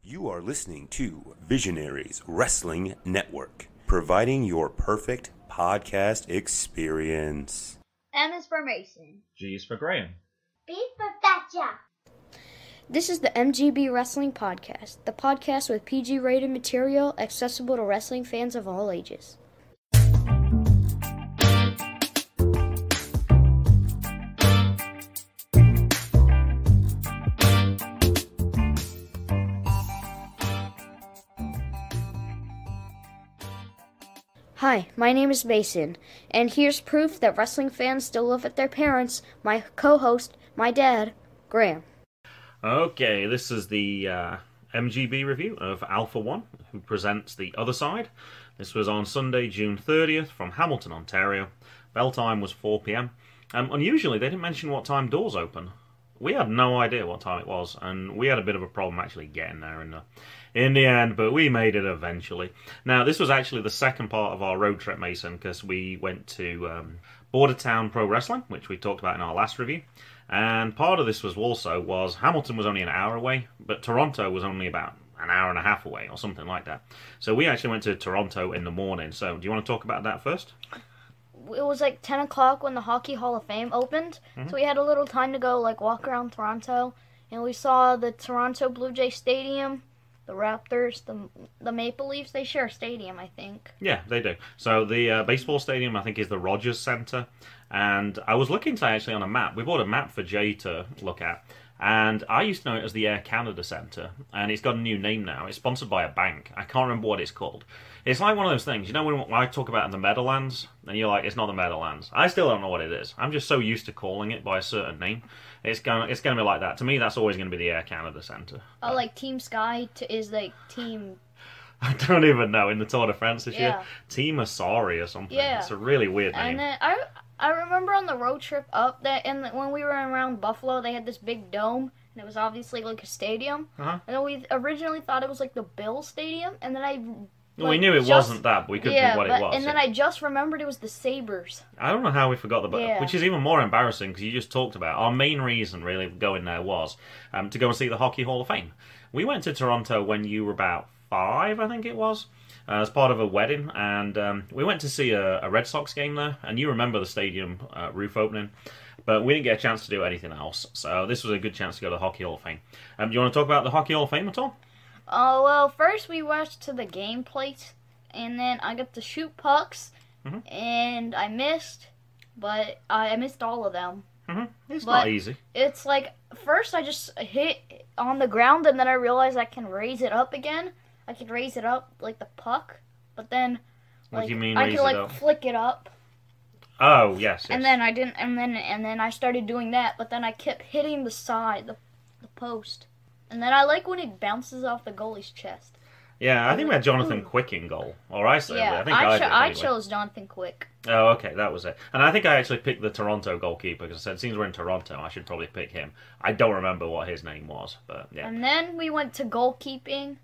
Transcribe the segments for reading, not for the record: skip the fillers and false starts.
You are listening to Visionaries Wrestling Network, providing your perfect podcast experience. M is for Mason. G is for Graham. B for Betcha. This is the MGB Wrestling Podcast, the podcast with PG-rated material accessible to wrestling fans of all ages. Hi, my name is Mason, and here's proof that wrestling fans still live with their parents, my co-host, my dad, Graham. Okay, this is the MGB review of Alpha One, who presents The Other Side. This was on Sunday, June 30th from Hamilton, Ontario. Bell time was 4 p.m. Unusually, they didn't mention what time doors open. We had no idea what time it was, and we had a bit of a problem actually getting there in the end, but we made it eventually. Now, this was actually the second part of our road trip, Mason, because we went to Bordertown Pro Wrestling, which we talked about in our last review. And part of this was Hamilton was only an hour away, but Toronto was only about an hour and a half away, or something like that. So we actually went to Toronto in the morning. So do you want to talk about that first? It was like 10 o'clock when the Hockey Hall of Fame opened, so we had a little time to go walk around Toronto, and we saw the Toronto Blue Jay Stadium, the Raptors, the Maple Leafs. They share a stadium, I think. Yeah, they do. So the baseball stadium, I think, is the Rogers Centre, and I was looking actually on a map. We bought a map for Jay to look at, and I used to know it as the Air Canada Centre, and it's got a new name now. It's sponsored by a bank. I can't remember what it's called. It's like one of those things, you know, when I talk about the Meadowlands, and you're like, it's not the Meadowlands. I still don't know what it is. I'm just so used to calling it by a certain name. It's gonna be like that. To me, that's always going to be the Air Canada Centre. Oh, like Team Sky is like Team... I don't even know, in the Tour de France this year. Team Asari or something. Yeah. It's a really weird name. And then I remember on the road trip up there, when we were around Buffalo, they had this big dome, and it was obviously like a stadium. And then we originally thought it was like the Bills Stadium, and then we knew it wasn't that, but we couldn't think what it was. And then I just remembered it was the Sabres. I don't know how we forgot the which is even more embarrassing, because you just talked about our main reason really of going there was to go and see the Hockey Hall of Fame. We went to Toronto when you were about 5, I think it was, as part of a wedding, and we went to see a Red Sox game there, and you remember the stadium roof opening, but we didn't get a chance to do anything else, so this was a good chance to go to the Hockey Hall of Fame. Do you want to talk about the Hockey Hall of Fame at all? Oh, well, first we watched to the game plate, and then I got to shoot pucks, and I missed, but I missed all of them. It's not easy. It's like, first I just hit on the ground, and then I realized I can raise it up again. I could raise it up like the puck, but then what do you mean, I could flick it up. Oh, yes. And then I didn't, and then I started doing that, but then I kept hitting the side, the post. And then I like when it bounces off the goalie's chest. Yeah, I think we had Jonathan Quick in goal. Or I said, yeah, I think I did anyway. I chose Jonathan Quick. Oh, okay, that was it. And I think I actually picked the Toronto goalkeeper, because I said, since we're in Toronto, I should probably pick him. I don't remember what his name was, but yeah. And then we went to goalkeeping,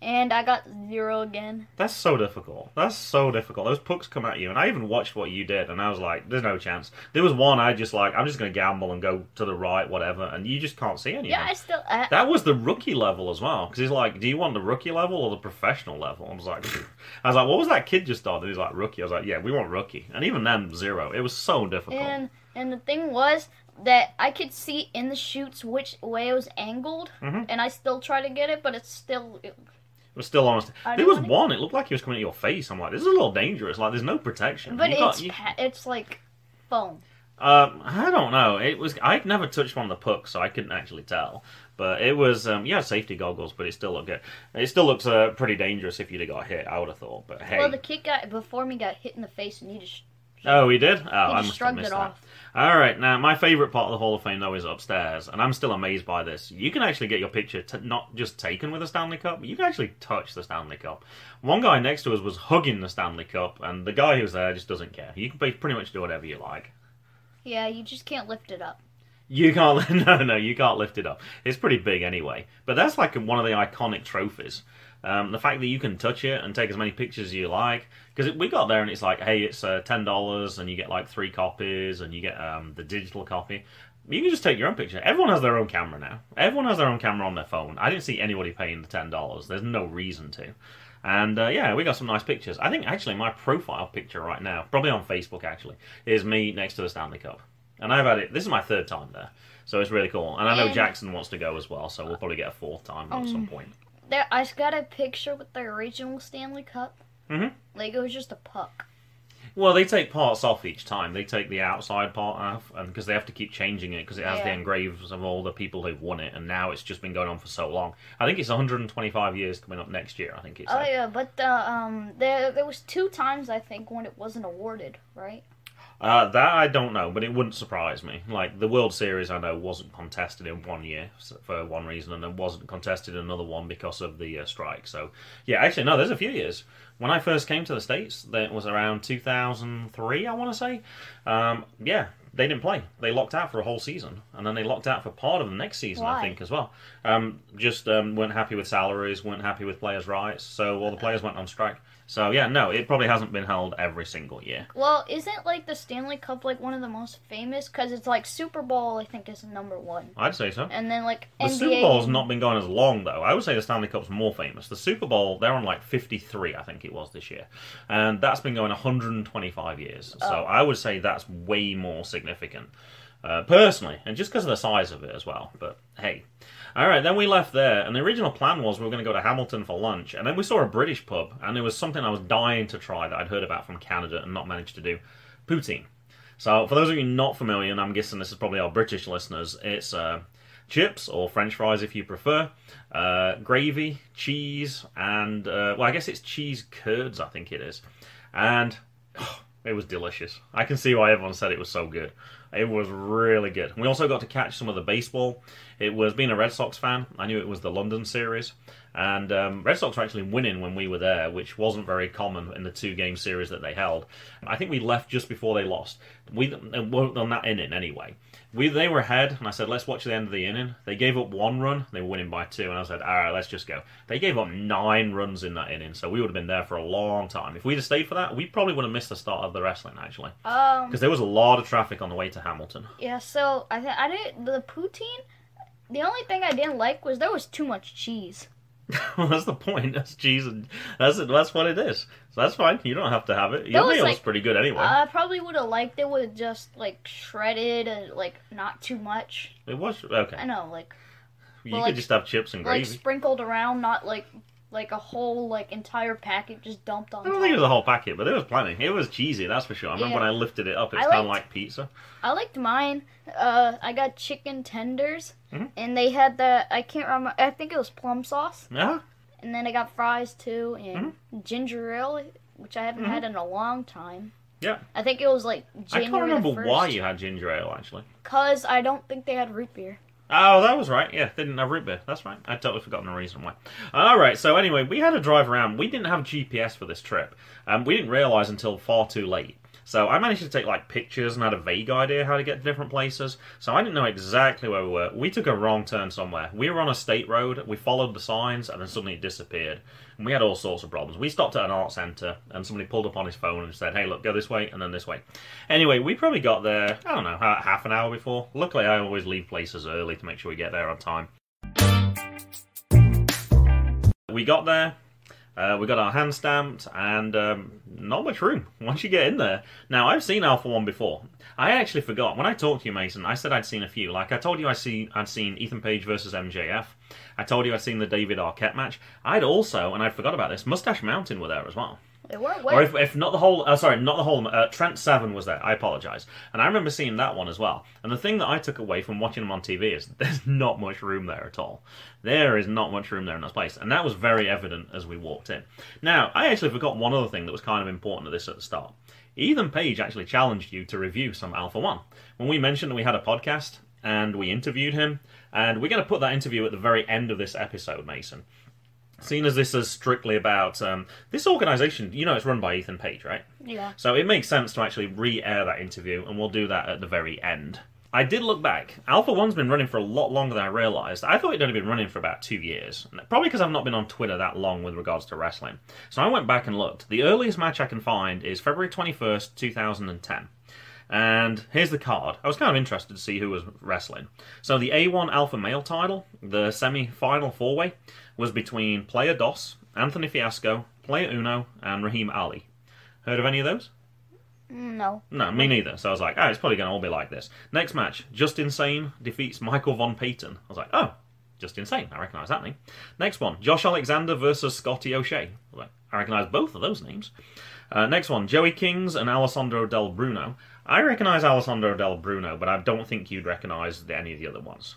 and I got 0 again. That's so difficult. Those pucks come at you, and I even watched what you did, and I was like, there's no chance. There was one I'm just going to gamble and go to the right, whatever, and you just can't see anything. Yeah, that was the rookie level as well, because he's like, do you want the rookie level or the professional level? I was like, what was that kid just started? He's like, rookie. I was like, yeah, we want rookie. And even then, 0. It was so difficult. And the thing was that I could see in the shoots which way it was angled, and I still try to get it, but it's still... It was still honest. There was one, it looked like he was coming at your face. I'm like, this is a little dangerous. Like, there's no protection. But it's like foam. I don't know. I'd never touched one of the pucks, so I couldn't actually tell. But it was, you had safety goggles, but it still looked good. It still looks pretty dangerous if you'd have got hit, I would have thought. But hey. Well, the kid before me got hit in the face, and he just... Oh, he did? Oh, I must have shrugged missed it that. off. All right, now my favourite part of the Hall of Fame, though, is upstairs, and I'm still amazed by this. You can actually get your picture not just taken with a Stanley Cup, but you can actually touch the Stanley Cup. One guy next to us was hugging the Stanley Cup, and the guy who's there just doesn't care. You can pretty much do whatever you like. Yeah, you just can't lift it up. You can't, no, you can't lift it up. It's pretty big anyway. But that's like one of the iconic trophies. The fact that you can touch it and take as many pictures as you like. Because we got there and it's like, hey, it's $10 and you get like 3 copies and you get the digital copy. You can just take your own picture. Everyone has their own camera now. Everyone has their own camera on their phone. I didn't see anybody paying the $10. There's no reason to. And yeah, we got some nice pictures. I think actually my profile picture right now, probably on Facebook actually, is me next to the Stanley Cup. And I've had it, this is my 3rd time there. So it's really cool. And I know Jackson wants to go as well, so we'll probably get a 4th time at some point. I got a picture with the original Stanley Cup. Like, it was just a puck. Well, they take parts off each time. They take the outside part off, and because they have to keep changing it, because it has the engraves of all the people who've won it, and now it's just been going on for so long. I think it's 125 years coming up next year, I think it's. Oh, yeah, but there was 2 times, I think, when it wasn't awarded, right? That I don't know, but it wouldn't surprise me. Like, the World Series, I know, wasn't contested in one year for one reason, and it wasn't contested in another one because of the strike. So, yeah, actually, no, there's a few years. When I first came to the States, that was around 2003, I want to say. Yeah, they didn't play. They locked out for a whole season, and then they locked out for part of the next season, Why? I think, as well. Just weren't happy with salaries, weren't happy with players' rights, so all the players went on strike. So, yeah, no, it probably hasn't been held every single year. Well, isn't, like, the Stanley Cup, like, one of the most famous? Because it's, like, Super Bowl, I think, is #1. I'd say so. And then, like, The NBA... Super Bowl's not been going as long, though. I would say the Stanley Cup's more famous. The Super Bowl, they're on, like, 53, I think it was this year. And that's been going 125 years. So I would say that's way more significant, personally. And just because of the size of it as well. But, hey... Alright, then we left there, and the original plan was we were going to go to Hamilton for lunch, and then we saw a British pub, and it was something I was dying to try that I'd heard about from Canada and not managed to do. Poutine. So, for those of you not familiar, and I'm guessing this is probably our British listeners, it's chips, or French fries if you prefer, gravy, cheese, and, well, I guess it's cheese curds, I think it is. And it was delicious. I can see why everyone said it was so good. It was really good. We also got to catch some of the baseball. It was, being a Red Sox fan, I knew it was the London series. And Red Sox were actually winning when we were there, which wasn't very common in the 2-game series that they held. I think we left just before they lost. We weren't on that inning anyway. They were ahead, and I said, let's watch the end of the inning. They gave up 1 run. They were winning by 2, and I said, all right, let's just go. They gave up 9 runs in that inning, so we would have been there for a long time. If we'd have stayed for that, we probably would have missed the start of the wrestling, actually. Because there was a lot of traffic on the way to Hamilton. Yeah, so I didn't... The poutine, the only thing I didn't like was there was too much cheese. Well, that's the point. That's cheese, and that's what it is. So that's fine. You don't have to have it. Your meal was pretty good anyway. I probably would have liked it with just, like, shredded and, like, not too much. It was? Okay. I know, like... You could just have chips and gravy. Like, sprinkled around, not, like a whole, like, entire packet just dumped on top. I don't think it was a whole packet, but there was plenty. It was cheesy, that's for sure. I remember when I lifted it up, it's kind of like pizza. I liked mine. I got chicken tenders, and they had the, I can't remember, I think it was plum sauce. Yeah. And then I got fries, too, and ginger ale, which I haven't had in a long time. Yeah. I think it was, like, January I can't remember 1st. Why you had ginger ale, actually. Because I don't think they had root beer. Oh, that was right. Yeah, they didn't have root beer. That's right. I'd totally forgotten the reason why. Alright, so anyway, we had to drive around. We didn't have GPS for this trip. We didn't realise until far too late. So I managed to take like pictures and had a vague idea how to get to different places. So I didn't know exactly where we were. We took a wrong turn somewhere. We were on a state road, we followed the signs, and then suddenly it disappeared. And we had all sorts of problems. We stopped at an art centre, and somebody pulled up on his phone and said, hey, look, go this way, and then this way. Anyway, we probably got there, I don't know, half an hour before. Luckily, I always leave places early to make sure we get there on time. We got there. We got our hand stamped, and not much room once you get in there. Now, I've seen Alpha 1 before. I actually forgot. When I talked to you, Mason, I said I'd seen a few. Like, I told you I'd seen Ethan Page versus MJF. I told you I'd seen the David Arquette match. I'd also, and I forgot about this, Mustache Mountain were there as well. They were Or if not the whole, Trent Seven was there. I apologise. And I remember seeing that one as well. And the thing that I took away from watching them on TV is there's not much room there at all. There is not much room there in this place. And that was very evident as we walked in. Now, I actually forgot one other thing that was kind of important to this at the start. Ethan Page actually challenged you to review some Alpha 1. When we mentioned that we had a podcast and we interviewed him, and we're going to put that interview at the very end of this episode, Mason. Seeing as this is strictly about this organisation, you know it's run by Ethan Page, right? Yeah. So it makes sense to actually re-air that interview, and we'll do that at the very end. I did look back. Alpha 1's been running for a lot longer than I realised. I thought it'd only been running for about 2 years. Probably because I've not been on Twitter that long with regards to wrestling. So I went back and looked. The earliest match I can find is February 21st, 2010. And here's the card. I was kind of interested to see who was wrestling. So the A1 Alpha Male title, the semi-final four-way, was between Player DOS, Anthony Fiasco, Player Uno, and Raheem Ali. Heard of any of those? No. No, me neither. So I was like, it's probably going to all be like this. Next match, Justin Sane defeats Michael Von Payton. I was like, Justin Sane. I recognise that name. Next one, Josh Alexander versus Scotty O'Shea. I recognise both of those names. Next one, Joey Kings and Alessandro Del Bruno. I recognise Alessandro Del Bruno, but I don't think you'd recognise any of the other ones.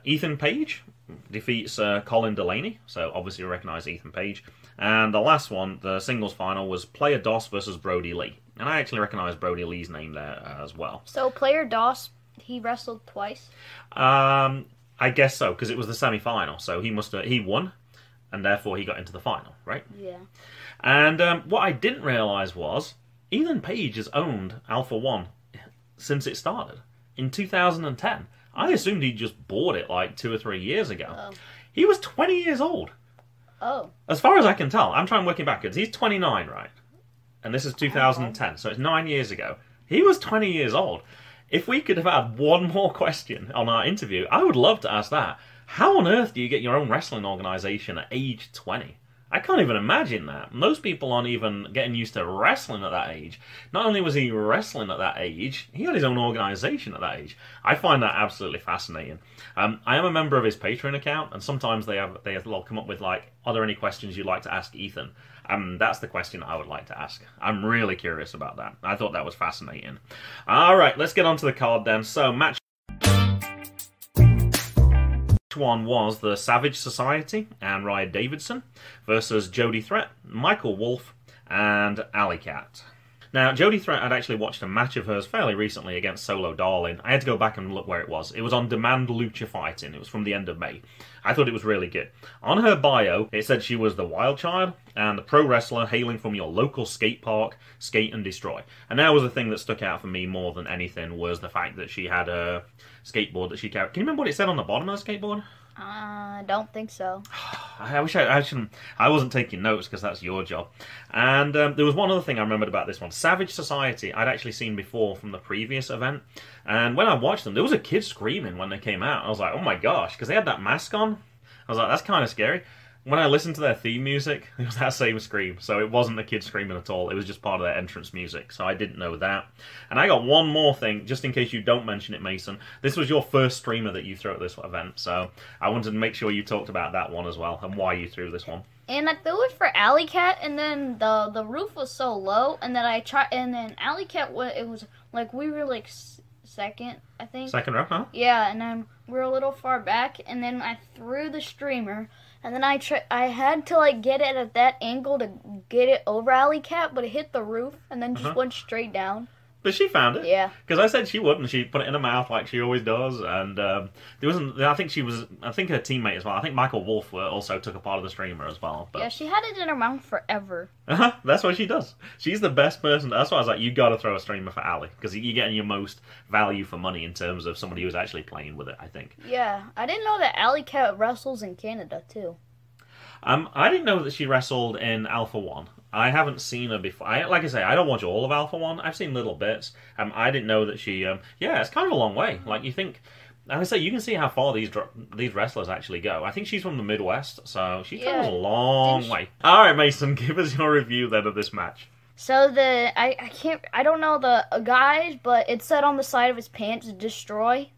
Ethan Page defeats Colin Delaney, so obviously you recognise Ethan Page. And the last one, the singles final, was Player DOS versus Brody Lee. And I actually recognise Brody Lee's name there as well. So Player DOS, he wrestled twice? I guess so, because it was the semi-final, so he won, and therefore he got into the final, right? Yeah. And what I didn't realise was, Ethan Page has owned Alpha One since it started, in 2010. I assumed he just bought it like 2 or 3 years ago. Oh. He was 20 years old. Oh. As far as I can tell, I'm trying working backwards. He's 29, right? And this is 2010, so it's 9 years ago. He was 20 years old. If we could have had one more question on our interview, I would love to ask that. How on earth do you get your own wrestling organisation at age 20? I can't even imagine that. Most people aren't even getting used to wrestling at that age. Not only was he wrestling at that age, he had his own organisation at that age. I find that absolutely fascinating. I am a member of his Patreon account, and sometimes they'll come up with like, are there any questions you'd like to ask Ethan? That's the question I would like to ask. I'm really curious about that. I thought that was fascinating. All right, let's get on to the card then. So, match one was the Savage Society and Ryan Davidson versus Jody Threat, Michael Wolf, and Allie Cat. Now, Jody Threat had actually watched a match of hers fairly recently against Solo Darling. I had to go back and look where it was. It was on Demand Lucha Fighting. It was from the end of May. I thought it was really good. On her bio, it said she was the Wild Child and the pro wrestler hailing from your local skate park, skate and destroy. And that was the thing that stuck out for me more than anything, was the fact that she had a skateboard that she carried. Can you remember what it said on the bottom of the skateboard? I don't think so. I wish I shouldn't. I wasn't taking notes because that's your job. And there was one other thing I remembered about this one. Savage Society, I'd actually seen before from the previous event. And when I watched them, there was a kid screaming when they came out. I was like, oh my gosh, because they had that mask on. I was like, that's kind of scary. When I listened to their theme music, it was that same scream. So it wasn't the kid screaming at all. It was just part of their entrance music. So I didn't know that. And I got one more thing, just in case you don't mention it, Mason. This was your first streamer that you threw at this event. So I wanted to make sure you talked about that one as well and why you threw this one. And I threw it for Alley Cat, and then the roof was so low, and then Alley Cat, it was like, we were like second, I think. Second row, huh? Yeah, and then we were a little far back, and then I threw the streamer, and then I had to like get it at that angle to get it over Alley Cat, but it hit the roof and then just went straight down. But she found it. Yeah. Because I said she wouldn't. She put it in her mouth like she always does. And there wasn't. I think her teammate as well. I think Michael Wolf also took a part of the streamer as well. But... yeah, she had it in her mouth forever. That's what she does. She's the best person. That's why I was like, you got to throw a streamer for Allie, because you're getting your most value for money in terms of somebody who's actually playing with it, I think. Yeah. I didn't know that Alley Cat wrestles in Canada, too. I didn't know that she wrestled in Alpha 1. I haven't seen her before. Like I say, I don't watch all of Alpha 1. I've seen little bits. I didn't know that she... yeah, it's kind of a long way. Like, you think... Like I say, you can see how far these wrestlers actually go. I think she's from the Midwest, so she travels a long way. All right, Mason, give us your review then of this match. So I don't know the guys, but it said on the side of his pants, "Destroy."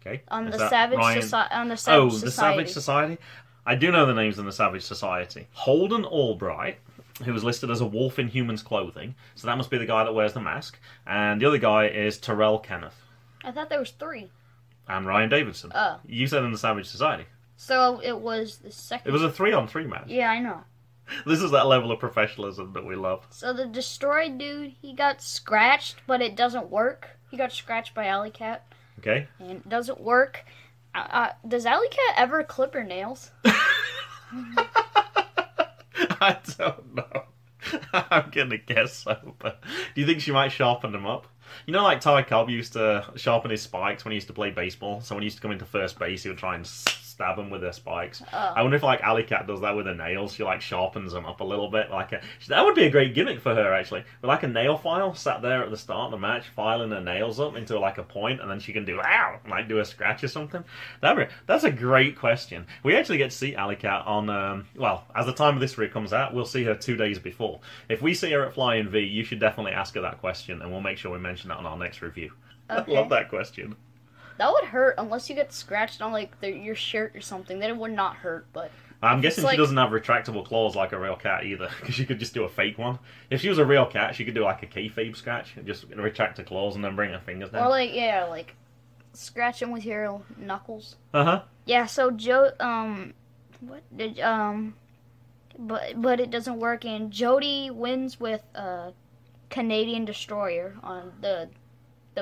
Okay. On the Savage Society. The Savage Society. I do know the names in the Savage Society. Holden Albright, who was listed as a wolf in human's clothing, so that must be the guy that wears the mask. And the other guy is Terrell Kenneth. I thought there was 3. And Ryan Davidson. Oh. You said in the Savage Society. So it was the second... It was a 3-on-3 match. Yeah, I know. This is that level of professionalism that we love. So the Destroy dude, he got scratched, but it doesn't work. He got scratched by Alley Cat. Okay. And it doesn't work. Does Alley Cat ever clip her nails? I don't know. I'm going to guess so, but do you think she might sharpen them up? You know, like Cobb used to sharpen his spikes when he used to play baseball, so when he used to come into first base, he would try and stab them with their spikes. Oh. I wonder if like Alley Cat does that with her nails. She like sharpens them up a little bit. That would be a great gimmick for her actually. With like a nail file sat there at the start of the match, filing her nails up into like a point, and then she can do ow, like do a scratch or something. That's a great question. We actually get to see Alley Cat on as the time of this rig comes out, we'll see her 2 days before. If we see her at Flying V, you should definitely ask her that question, and we'll make sure we mention that on our next review. Okay. I love that question. That would hurt unless you get scratched on like your shirt or something. Then it would not hurt, but... I'm guessing like... she doesn't have retractable claws like a real cat either, because she could just do a fake one. If she was a real cat, she could do like a kayfabe scratch, and just retract her claws and then bring her fingers down. Or like scratch them with your knuckles. Uh-huh. Yeah, so but it doesn't work, and Jody wins with Canadian Destroyer on the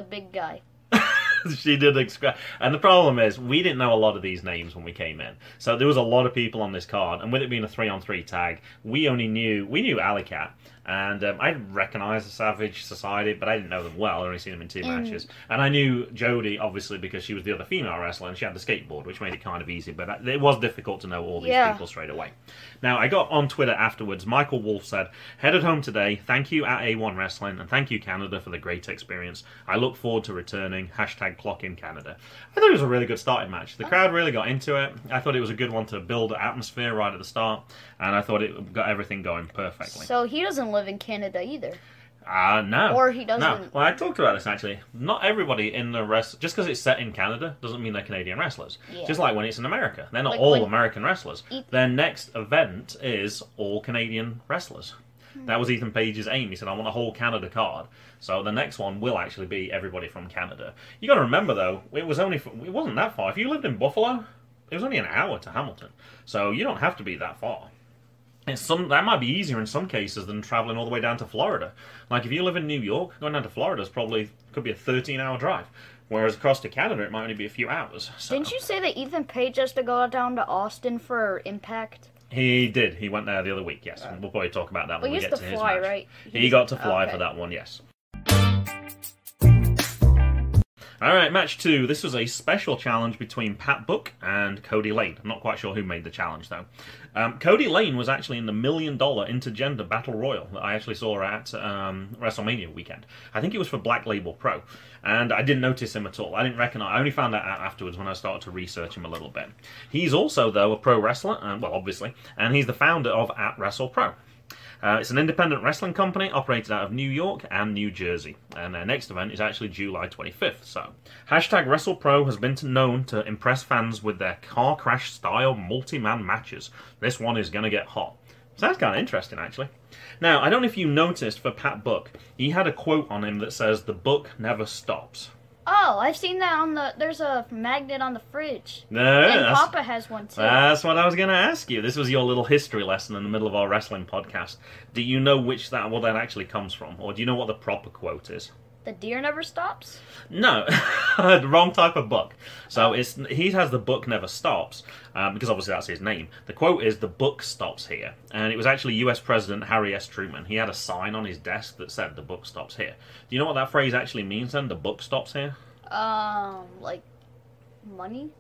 big guy. She did and the problem is we didn't know a lot of these names when we came in, so there was a lot of people on this card, and with it being a 3-on-3 tag, we knew Alley Cat, and I recognized the Savage Society, but I didn't know them well. I'd only seen them in 2 matches, and I knew Jody obviously because she was the other female wrestler and she had the skateboard, which made it kind of easy, but it was difficult to know all these people straight away. Now I got on Twitter afterwards. Michael Wolf said, "Headed home today. Thank you at A1 Wrestling, and thank you Canada for the great experience. I look forward to returning. #clock in Canada." I thought it was a really good starting match. The crowd really got into it. I thought it was a good one to build atmosphere right at the start, and I thought it got everything going perfectly. So he doesn't live in Canada either. No. Or he doesn't. No. Well, I talked about this actually. Not everybody in the just because it's set in Canada doesn't mean they're Canadian wrestlers. Yeah. Just like when it's in America. They're not all American wrestlers. Their next event is all Canadian wrestlers. That was Ethan Page's aim. He said, I want a whole Canada card. So the next one will actually be everybody from Canada. You got to remember, though, it wasn't that far. If you lived in Buffalo, it was only an hour to Hamilton. So you don't have to be that far. That might be easier in some cases than traveling all the way down to Florida. Like if you live in New York, going down to Florida could be a 13-hour drive. Whereas across to Canada, it might only be a few hours. So. Didn't you say that Ethan Page has to go down to Austin for Impact? He did. He went there the other week, yes. We'll probably talk about that when we get to his fly, match. Right? He got to fly for that one, yes. Alright, match 2. This was a special challenge between Pat Buck and Kody Lane. I'm not quite sure who made the challenge, though. Kody Lane was actually in the $1 million intergender battle royal that I actually saw at WrestleMania weekend. I think it was for Black Label Pro. And I didn't notice him at all. I didn't recognize. I only found that out afterwards when I started to research him a little bit. He's also, though, a pro wrestler, well, obviously, and he's the founder of At Wrestle Pro. It's an independent wrestling company operated out of New York and New Jersey, and their next event is actually July 25th. So, #WrestlePro has been known to impress fans with their car crash style multi-man matches. This one is going to get hot. Sounds kind of interesting, actually. Now, I don't know if you noticed for Pat Buck, he had a quote on him that says, "The book never stops." Oh, I've seen that there's a magnet on the fridge. No, and Papa has one too. That's what I was going to ask you. This was your little history lesson in the middle of our wrestling podcast. Do you know what that actually comes from? Or do you know what the proper quote is? The deer never stops? No, the wrong type of book. So he has the book never stops, because obviously that's his name. The quote is, "The book stops here." And it was actually US President Harry S. Truman. He had a sign on his desk that said, "The book stops here." Do you know what that phrase actually means then, "The book stops here"? Like money?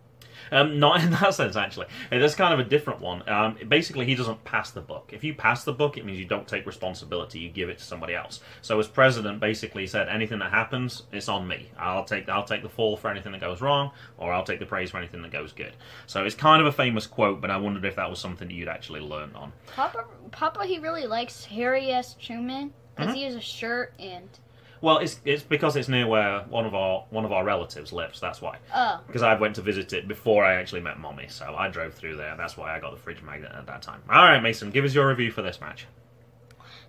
Not in that sense, actually. That's kind of a different one. Basically, he doesn't pass the book. If you pass the book, it means you don't take responsibility. You give it to somebody else. So as president, basically said, anything that happens, it's on me. I'll take the fall for anything that goes wrong, or I'll take the praise for anything that goes good. So it's kind of a famous quote, but I wondered if that was something that you'd actually learned on. Papa, he really likes Harry S. Truman, because he has a shirt and... Well, it's because it's near where one of our relatives lives. That's why. Oh. Because I went to visit it before I actually met Mommy, so I drove through there. That's why I got the fridge magnet at that time. All right, Mason, give us your review for this match.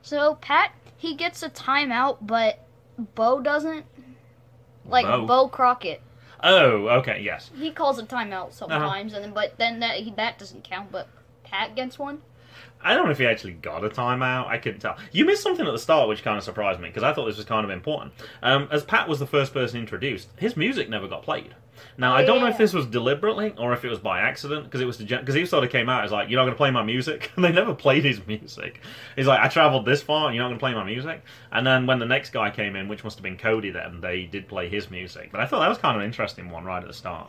So Pat, he gets a timeout, but Bo doesn't. Like Bo Crockett. Oh, okay, yes. He calls a timeout sometimes, but then that doesn't count. But Pat gets one. I don't know if he actually got a timeout. I couldn't tell. You missed something at the start which kind of surprised me, because I thought this was kind of important. As Pat was the first person introduced, his music never got played. Now, I don't know if this was deliberately or if it was by accident, because he sort of came out as like, "You're not going to play my music?" And they never played his music. He's like, "I travelled this far and you're not going to play my music?" And then when the next guy came in, which must have been Kody then, they did play his music. But I thought that was kind of an interesting one right at the start.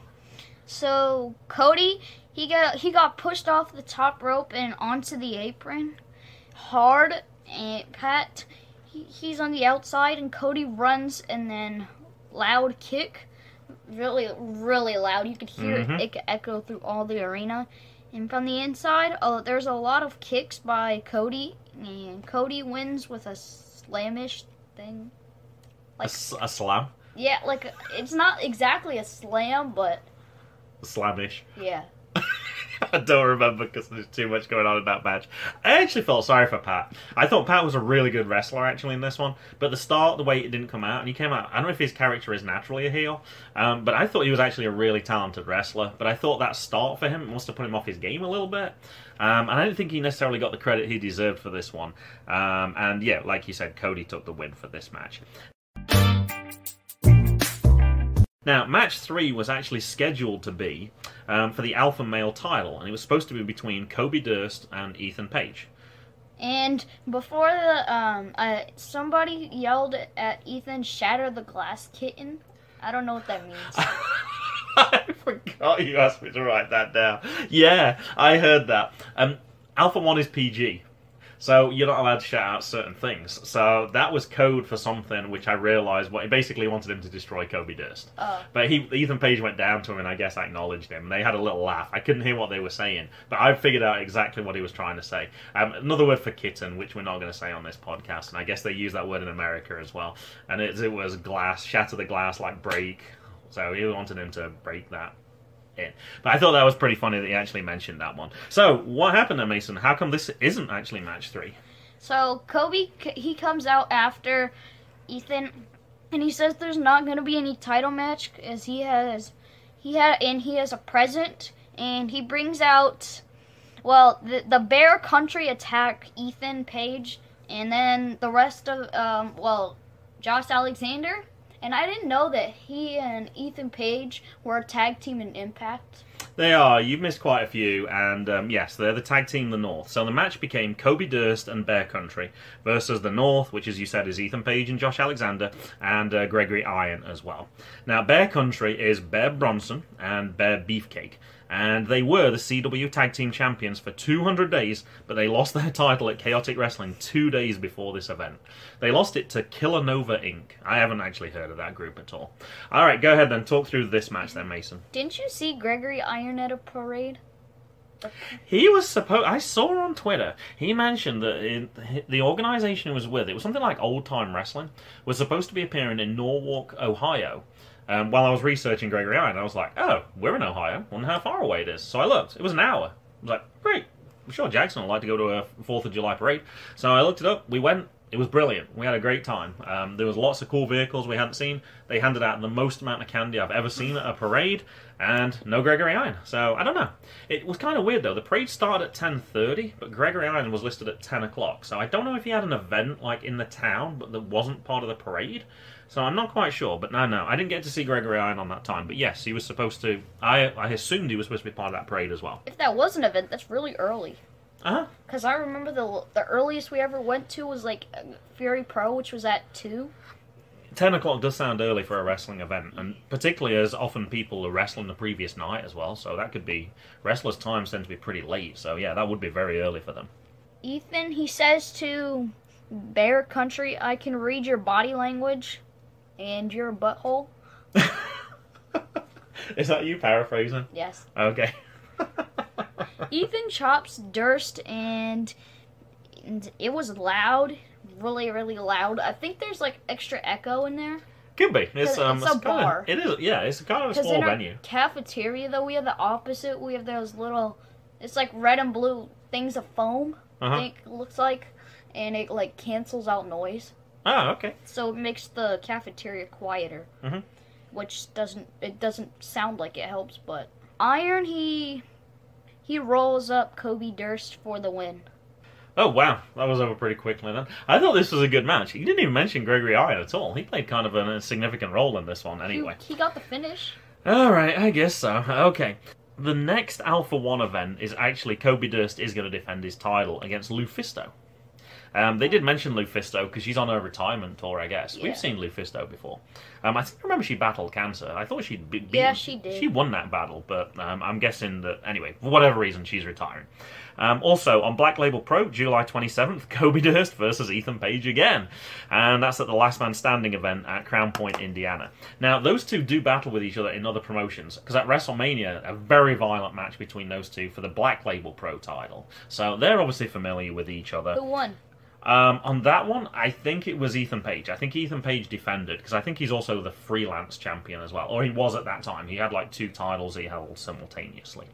So Kody, he got pushed off the top rope and onto the apron hard, and Pat, he's on the outside, and Kody runs, and then loud kick, really, really loud. You could hear it echo through all the arena. And from the inside, there's a lot of kicks by Kody, and Kody wins with a slamish thing. Like a slam? Yeah, like, it's not exactly a slam, but... Slamish. Yeah. I don't remember because there's too much going on in that match. I actually felt sorry for Pat. I thought Pat was a really good wrestler actually in this one, but the start, the way it didn't come out, and he came out, I don't know if his character is naturally a heel, but I thought he was actually a really talented wrestler, but I thought that start for him must have put him off his game a little bit, and I don't think he necessarily got the credit he deserved for this one, and yeah, like you said, Kody took the win for this match. Now, match 3 was actually scheduled to be for the alpha male title, and it was supposed to be between Kobe Durst and Ethan Page. And before the somebody yelled at Ethan, "Shatter the glass kitten." I don't know what that means. I forgot you asked me to write that down. Yeah, I heard that. Alpha 1 is PG. So you're not allowed to shout out certain things. So that was code for something, which I realised what he basically wanted him to destroy Kobe Durst. Oh. But Ethan Page went down to him, and I guess I acknowledged him. They had a little laugh. I couldn't hear what they were saying, but I figured out exactly what he was trying to say. Another word for kitten, which we're not going to say on this podcast, and I guess they use that word in America as well. And it was glass, shatter the glass, like break. So he wanted him to break that. But I thought that was pretty funny that he actually mentioned that one. So, what happened then, Mason? How come this isn't actually match 3? So, Kobe, he comes out after Ethan, and he says there's not going to be any title match, as he has a present, and he brings out, well, the Bear Country attack Ethan Page, and then the rest of, Josh Alexander. And I didn't know that he and Ethan Page were a tag team in Impact. They are. You've missed quite a few. And yes, they're the tag team The North. So the match became Kobe Durst and Bear Country versus The North, which, as you said, is Ethan Page and Josh Alexander, and Gregory Iron as well. Now, Bear Country is Bear Bronson and Bear Beefcake. And they were the CW Tag Team Champions for 200 days, but they lost their title at Chaotic Wrestling 2 days before this event. They lost it to Killer Nova Inc. I haven't actually heard of that group at all. Alright, go ahead then, talk through this match then, Mason. Didn't you see Gregory Iron at a parade? He was supposed... I saw on Twitter, he mentioned that the organization he was with, it was something like Old Time Wrestling, was supposed to be appearing in Norwalk, Ohio. While I was researching Gregory Iron, I was like, oh, we're in Ohio. I wonder how far away it is. So I looked. It was an hour. I was like, great. I'm sure Jackson would like to go to a 4th of July parade. So I looked it up. We went. It was brilliant. We had a great time. There was lots of cool vehicles we hadn't seen. They handed out the most amount of candy I've ever seen at a parade, and no Gregory Iron. So, I don't know. It was kind of weird, though. The parade started at 10:30, but Gregory Iron was listed at 10 o'clock. So I don't know if he had an event, like, in the town, but that wasn't part of the parade. So I'm not quite sure, but no, I didn't get to see Gregory Iron on that time. But yes, he was supposed to... I assumed he was supposed to be part of that parade as well. If that was an event, that's really early. Uh-huh. Because I remember the earliest we ever went to was, like, Fury Pro, which was at 2. 10 o'clock does sound early for a wrestling event, and particularly as often people are wrestling the previous night as well, so that could be... Wrestlers' times tend to be pretty late, so yeah, that would be very early for them. Ethan, he says to Bear Country, "I can read your body language and your butthole." Is that you paraphrasing? Yes. Okay. Ethan chops Durst, and it was loud, really, really loud. I think there's like extra echo in there. Could be. It's a bar. It is. Yeah, it's kind of a small in our venue. Cafeteria, though, we have the opposite. We have those little, it's like red and blue things of foam. I think it looks like, and it like cancels out noise. Oh, okay. So it makes the cafeteria quieter, which doesn't sound like it helps. But Iron, he rolls up Kobe Durst for the win. Oh, wow. That was over pretty quickly then. I thought this was a good match. You didn't even mention Gregory Iron at all. He played kind of a significant role in this one anyway. He got the finish. Alright, I guess so. Okay. The next Alpha 1 event is actually Kobe Durst is going to defend his title against Lufisto. They did mention Lufisto because she's on her retirement tour, I guess. Yeah. We've seen Lufisto before. I think I remember she battled cancer. I thought she'd beaten. Yeah, she did. She won that battle, but I'm guessing that, anyway, for whatever reason, she's retiring. Also, on Black Label Pro, July 27th, Kobe Durst versus Ethan Page again. And that's at the Last Man Standing event at Crown Point, Indiana. Now, those two do battle with each other in other promotions, because at WrestleMania, a very violent match between those two for the Black Label Pro title. So they're obviously familiar with each other. Who won? On that one, I think it was Ethan Page. I think Ethan Page defended, because I think he's also the freelance champion as well. Or he was at that time. He had like 2 titles he held simultaneously.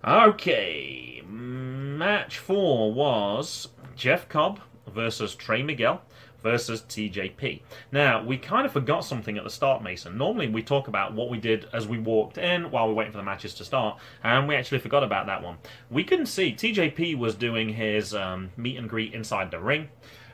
Okay, match 4 was Jeff Cobb versus Trey Miguel versus TJP. Now, we kind of forgot something at the start, Mason. Normally, we talk about what we did as we walked in while we were waiting for the matches to start, and we actually forgot about that one. We couldn't see. TJP was doing his meet and greet inside the ring,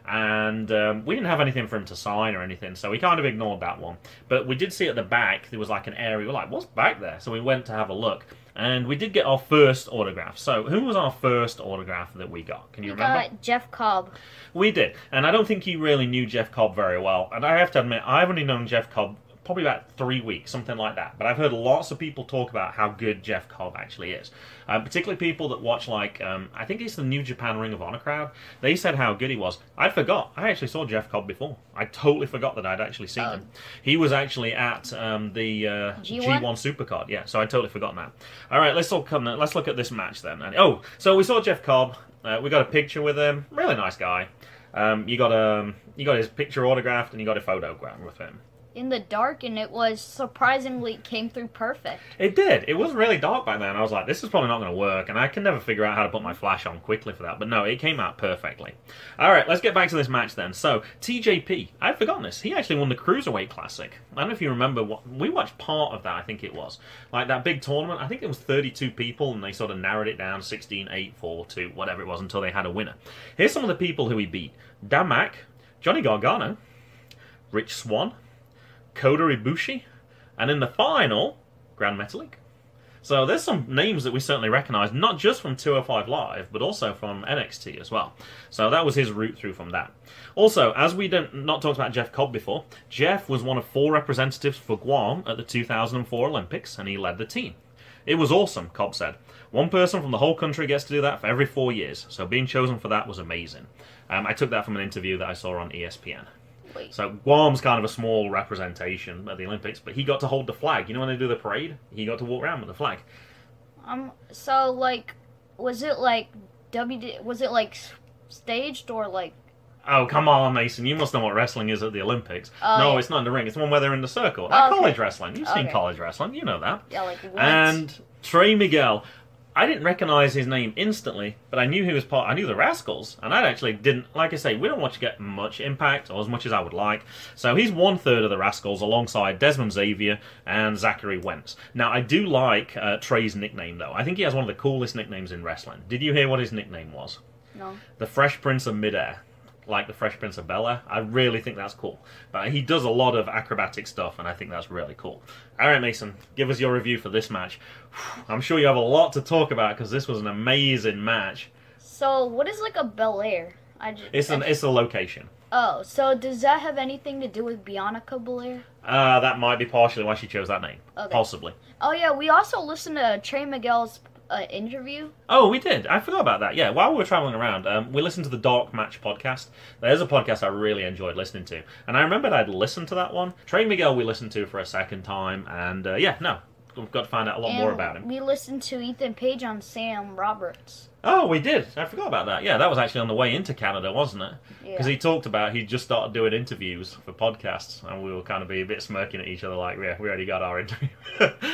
and we didn't have anything for him to sign or anything, so we kind of ignored that one. But we did see at the back, there was like an area, we were like, what's back there? So we went to have a look. And we did get our first autograph. So, who was our first autograph that we got? Can you remember? Jeff Cobb. We did. And I don't think you really knew Jeff Cobb very well. And I have to admit, I've only known Jeff Cobb probably about 3 weeks, something like that. But I've heard lots of people talk about how good Jeff Cobb actually is. Particularly people that watch, like, I think it's the New Japan Ring of Honor crowd. They said how good he was. I forgot. I actually saw Jeff Cobb before. I totally forgot that I'd actually seen him. He was actually at the G1 Supercard. Yeah, so I'd totally forgotten that. All right, let's look at this match then. Oh, so we saw Jeff Cobb. We got a picture with him. Really nice guy. You got his picture autographed and you got a photograph with him. In the dark, and it was surprisingly came through perfect. It did. It was really dark back then. I was like, this is probably not going to work, and I can never figure out how to put my flash on quickly for that. But no, it came out perfectly. All right, let's get back to this match then. So, TJP, I'd forgotten this. He actually won the Cruiserweight Classic. I don't know if you remember, we watched part of that, I think it was. Like that big tournament, I think it was 32 people, and they sort of narrowed it down, 16, 8, 4, 2, whatever it was, until they had a winner. Here's some of the people who he beat. Dan Mack, Johnny Gargano, Rich Swann, Kota Ibushi, and in the final, Grand Metalik. So there's some names that we certainly recognise, not just from 205 Live, but also from NXT as well. So that was his route through from that. Also, as we not talked about Jeff Cobb before, Jeff was one of 4 representatives for Guam at the 2004 Olympics, and he led the team. It was awesome, Cobb said. One person from the whole country gets to do that for every 4 years, so being chosen for that was amazing. I took that from an interview that I saw on ESPN. So Guam's kind of a small representation at the Olympics, but he got to hold the flag. You know when they do the parade? He got to walk around with the flag. So like, was it like staged or like? Oh, come on, Mason. You must know what wrestling is at the Olympics. No, yeah. It's not in the ring. It's the one where they're in the circle. Like college wrestling. You've seen Okay. college wrestling. You know that. Yeah, like what? And Trey Miguel. I didn't recognize his name instantly, but I knew he was I knew the Rascals, and I actually didn't. Like I say, we don't want to get much impact, or as much as I would like. So he's 1/3 of the Rascals, alongside Desmond Xavier and Zachary Wentz. Now I do like Trey's nickname, though. I think he has one of the coolest nicknames in wrestling. Did you hear what his nickname was? No. The Fresh Prince of Midair. Like the Fresh Prince of Bel-Air. I really think that's cool. But he does a lot of acrobatic stuff, and I think that's really cool. All right, Mason, give us your review for this match. I'm sure you have a lot to talk about, because this was an amazing match. So, what is like a Bel-Air? It's a location. Oh, so does that have anything to do with Bianca Belair? That might be partially why she chose that name. Okay. Possibly. Oh yeah, we also listened to Trey Miguel's interview. Oh, we did. I forgot about that. Yeah, while we were traveling around, we listened to the Dark Match podcast. There's a podcast I really enjoyed listening to. And I remembered I'd listened to that one. Trey Miguel we listened to for a second time. And we've got to find out a lot more about him. We listened to Ethan Page on Sam Roberts. Oh, we did. I forgot about that. Yeah, that was actually on the way into Canada, wasn't it? Because he talked about he'd just started doing interviews for podcasts, and we were kind of a bit smirking at each other like, yeah, we already got our interview.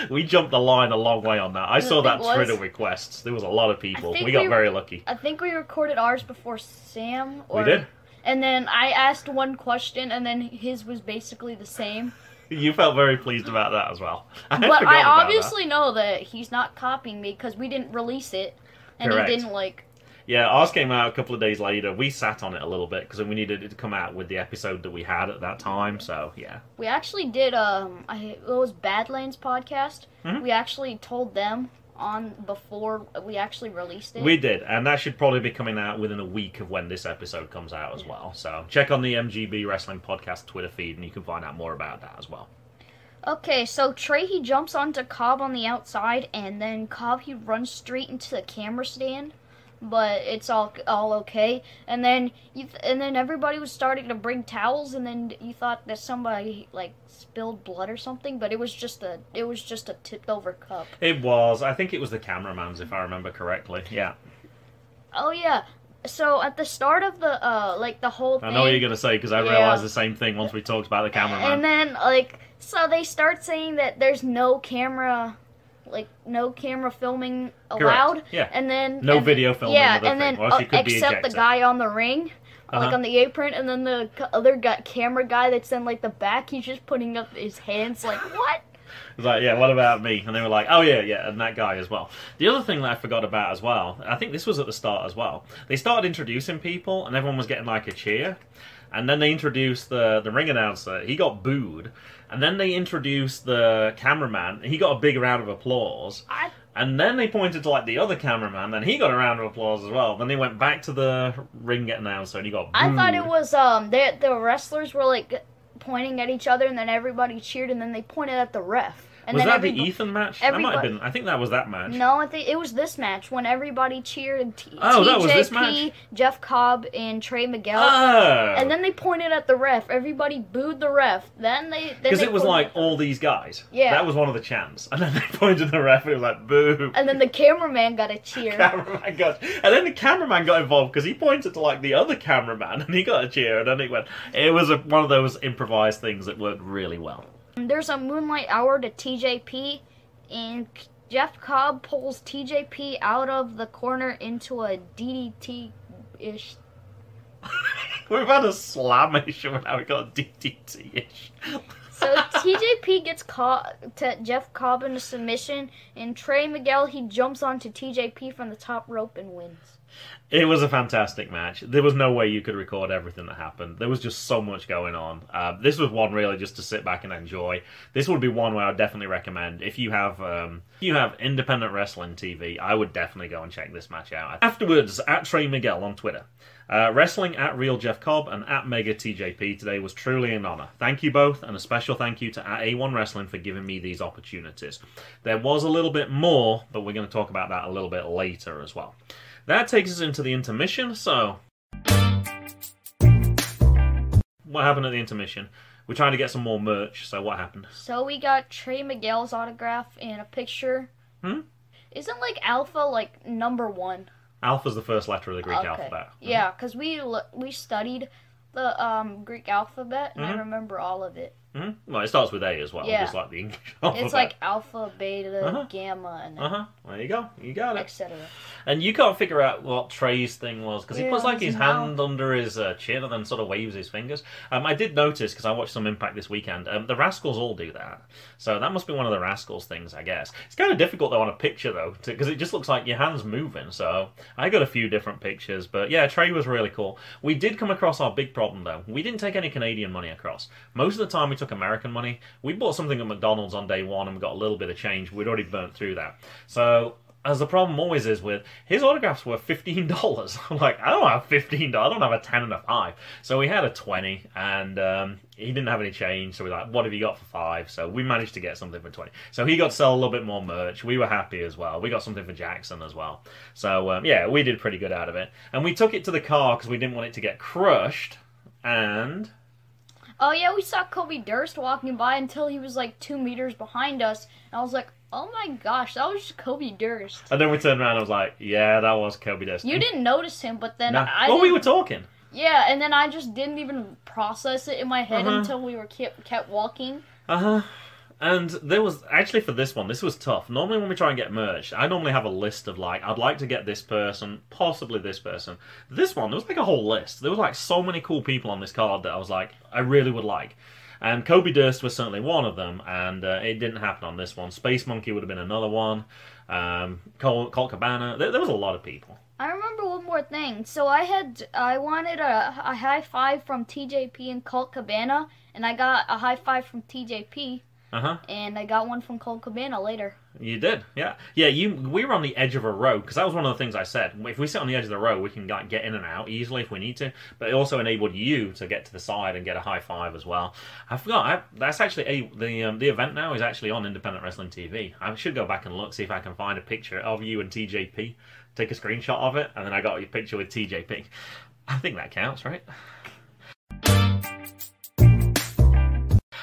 We jumped the line a long way on that. I saw that Twitter requests. There was a lot of people. We got very lucky. I think we recorded ours before Sam. We did? And then I asked one question, and then his was basically the same. You felt very pleased about that as well. But I obviously know that he's not copying me because we didn't release it. And Correct. he didn't like... Yeah, ours came out a couple of days later. We sat on it a little bit because we needed it to come out with the episode that we had at that time, so yeah. We actually did, it was Badlands podcast. Mm-hmm. We actually told them on before we actually released it. We did, and that should probably be coming out within a week of when this episode comes out as well. So check on the MGB Wrestling Podcast Twitter feed and you can find out more about that as well. Okay, so Trey, he jumps onto Cobb on the outside, and then Cobb, he runs straight into the camera stand, but it's all okay. And then everybody was starting to bring towels, and then you thought that somebody like spilled blood or something, but it was just a tipped over cup. It was. I think it was the cameraman's, if I remember correctly. Yeah. Oh yeah. So at the start of the the whole thing, I know what you're gonna say because I realized the same thing once we talked about the cameraman. And then so they start saying that there's no camera filming allowed. Correct. Yeah. And then no video filming. Yeah, and then except the guy on the ring, on the apron, and then the other camera guy that's in the back, he's just putting up his hands like what? It's like, yeah, what about me? And they were like, oh yeah, and that guy as well. The other thing that I forgot about as well, I think this was at the start as well, they started introducing people and everyone was getting a cheer. And then they introduced the ring announcer, he got booed. And then they introduced the cameraman, he got a big round of applause. And then they pointed to the other cameraman, and he got a round of applause as well. Then they went back to the ring announcer and he got booed. I thought it was the wrestlers were pointing at each other, and then everybody cheered, and then they pointed at the ref. And was then that the Ethan match? That might have been. I think that was that match. No, I think it was this match when everybody cheered. That was this match? Jeff Cobb, and Trey Miguel. Oh. And then they pointed at the ref. Everybody booed the ref. Then they because it was all these guys. Yeah. That was one of the chants. And then they pointed at the ref, and it was like boo. And then the cameraman got a cheer. And then the cameraman got involved because he pointed to the other cameraman, and he got a cheer. And then it went. It was one of those improvised things that worked really well. There's a Moonlight Hour to TJP, and Jeff Cobb pulls TJP out of the corner into a DDT-ish. We've had a slam issue and now we got a DDT-ish. So TJP gets Jeff Cobb into submission, and Trey Miguel, he jumps onto TJP from the top rope and wins. It was a fantastic match. There was no way you could record everything that happened. There was just so much going on. This was one really just to sit back and enjoy. This would be one where I would definitely recommend. If you have independent wrestling TV, I would definitely go and check this match out. Afterwards, at Trey Miguel on Twitter. Wrestling at Real Jeff Cobb and at Mega TJP today was truly an honor. Thank you both, and a special thank you to at A1 Wrestling for giving me these opportunities. There was a little bit more, but we're going to talk about that a little bit later as well. That takes us into the intermission, so... What happened at the intermission? We're trying to get some more merch, so what happened? So we got Trey Miguel's autograph and a picture. Isn't Alpha number 1? Alpha's the first letter of the Greek alphabet. Yeah, because we studied the Greek alphabet, and I remember all of it. Well, it starts with A as well, just like the English alphabet. It's alpha, beta, gamma, and there you go. You got it. etc. And you can't figure out what Trey's thing was, because he puts his hand under his chin and then sort of waves his fingers. I did notice, because I watched some Impact this weekend, the Rascals all do that. So that must be one of the Rascals things, I guess. It's kind of difficult, though, on a picture, though, because it just looks like your hand's moving. So I got a few different pictures. But yeah, Trey was really cool. We did come across our big problem, though. We didn't take any Canadian money across. Most of the time we took American money. We bought something at McDonald's on day one and we got a little bit of change. We'd already burnt through that. So, as the problem always is with, his autographs were $15. I'm like, I don't have $15. I don't have a 10 and a 5. So we had a 20 and he didn't have any change. So we're like, what have you got for 5? So we managed to get something for 20. So he got to sell a little bit more merch. We were happy as well. We got something for Jackson as well. So yeah, we did pretty good out of it. And we took it to the car because we didn't want it to get crushed. And... Oh yeah, we saw Kody Durst walking by until he was 2 meters behind us, and I was like, oh my gosh, that was just Kody Durst. And then we turned around and I was like, yeah, that was Kody Durst. You didn't notice him, but then we were talking. Yeah, and then I just didn't even process it in my head until we were kept walking. And there was, actually for this one, this was tough. Normally when we try and get merch, I normally have a list of I'd like to get this person, possibly this person. This one, there was a whole list. There was so many cool people on this card that I was like, I really would like. And Kody Durst was certainly one of them, and it didn't happen on this one. Space Monkey would have been another one. Colt Cabana, there was a lot of people. I remember one more thing. So I wanted a high five from TJP and Colt Cabana, and I got a high five from TJP. and I got one from Cabana later. You did, yeah. Yeah, we were on the edge of a row, because that was one of the things I said. If we sit on the edge of the row, we can like, get in and out easily if we need to, but it also enabled you to get to the side and get a high five as well. I forgot, that's actually, the event now is actually on Independent Wrestling TV. I should go back and look, see if I can find a picture of you and TJP, take a screenshot of it, and then I got your picture with TJP. I think that counts, right?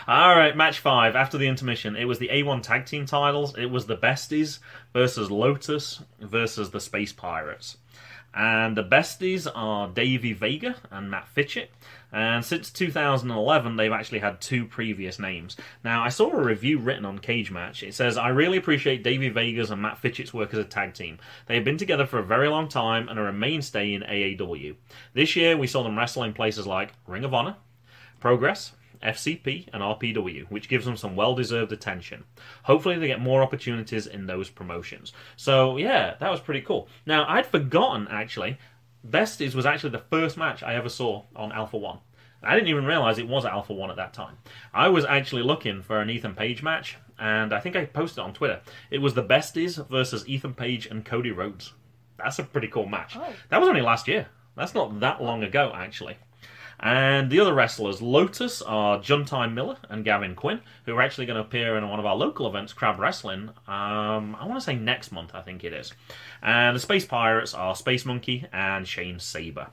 Alright, match 5. After the intermission, it was the A1 tag team titles. It was the Besties versus Lotus versus the Space Pirates. And the Besties are Davey Vega and Matt Fitchett. And since 2011, they've actually had 2 previous names. Now, I saw a review written on Cage Match. It says, I really appreciate Davey Vega's and Matt Fitchett's work as a tag team. They have been together for a very long time and are a mainstay in AAW. This year, we saw them wrestle in places like Ring of Honor, Progress, FCP and RPW, which gives them some well-deserved attention. Hopefully they get more opportunities in those promotions. So yeah, that was pretty cool. Now, I'd forgotten, actually, Besties was actually the first match I ever saw on Alpha 1. I didn't even realise it was Alpha 1 at that time. I was actually looking for an Ethan Page match, and I think I posted it on Twitter. It was the Besties versus Ethan Page and Cody Rhodes. That's a pretty cool match. Oh. That was only last year. That's not that long ago, actually. And the other wrestlers, Lotus, are Juntime Miller and Gavin Quinn, who are actually going to appear in one of our local events, Crab Wrestling, I want to say next month, I think it is. And the Space Pirates are Space Monkey and Shane Saber.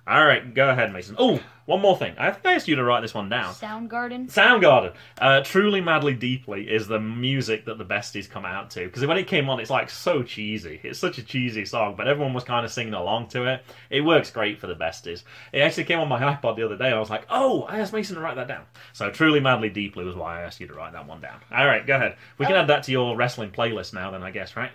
Alright, go ahead, Mason. Oh, one more thing. I think I asked you to write this one down. Soundgarden. Soundgarden. Truly Madly Deeply is the music that the Besties come out to. Because when it came on, it's like so cheesy. It's such a cheesy song, but everyone was kind of singing along to it. It works great for the Besties. It actually came on my iPod the other day. I was like, oh, I asked Mason to write that down. So Truly Madly Deeply was why I asked you to write that one down. Alright, go ahead. We can add that to your wrestling playlist now then, I guess, right?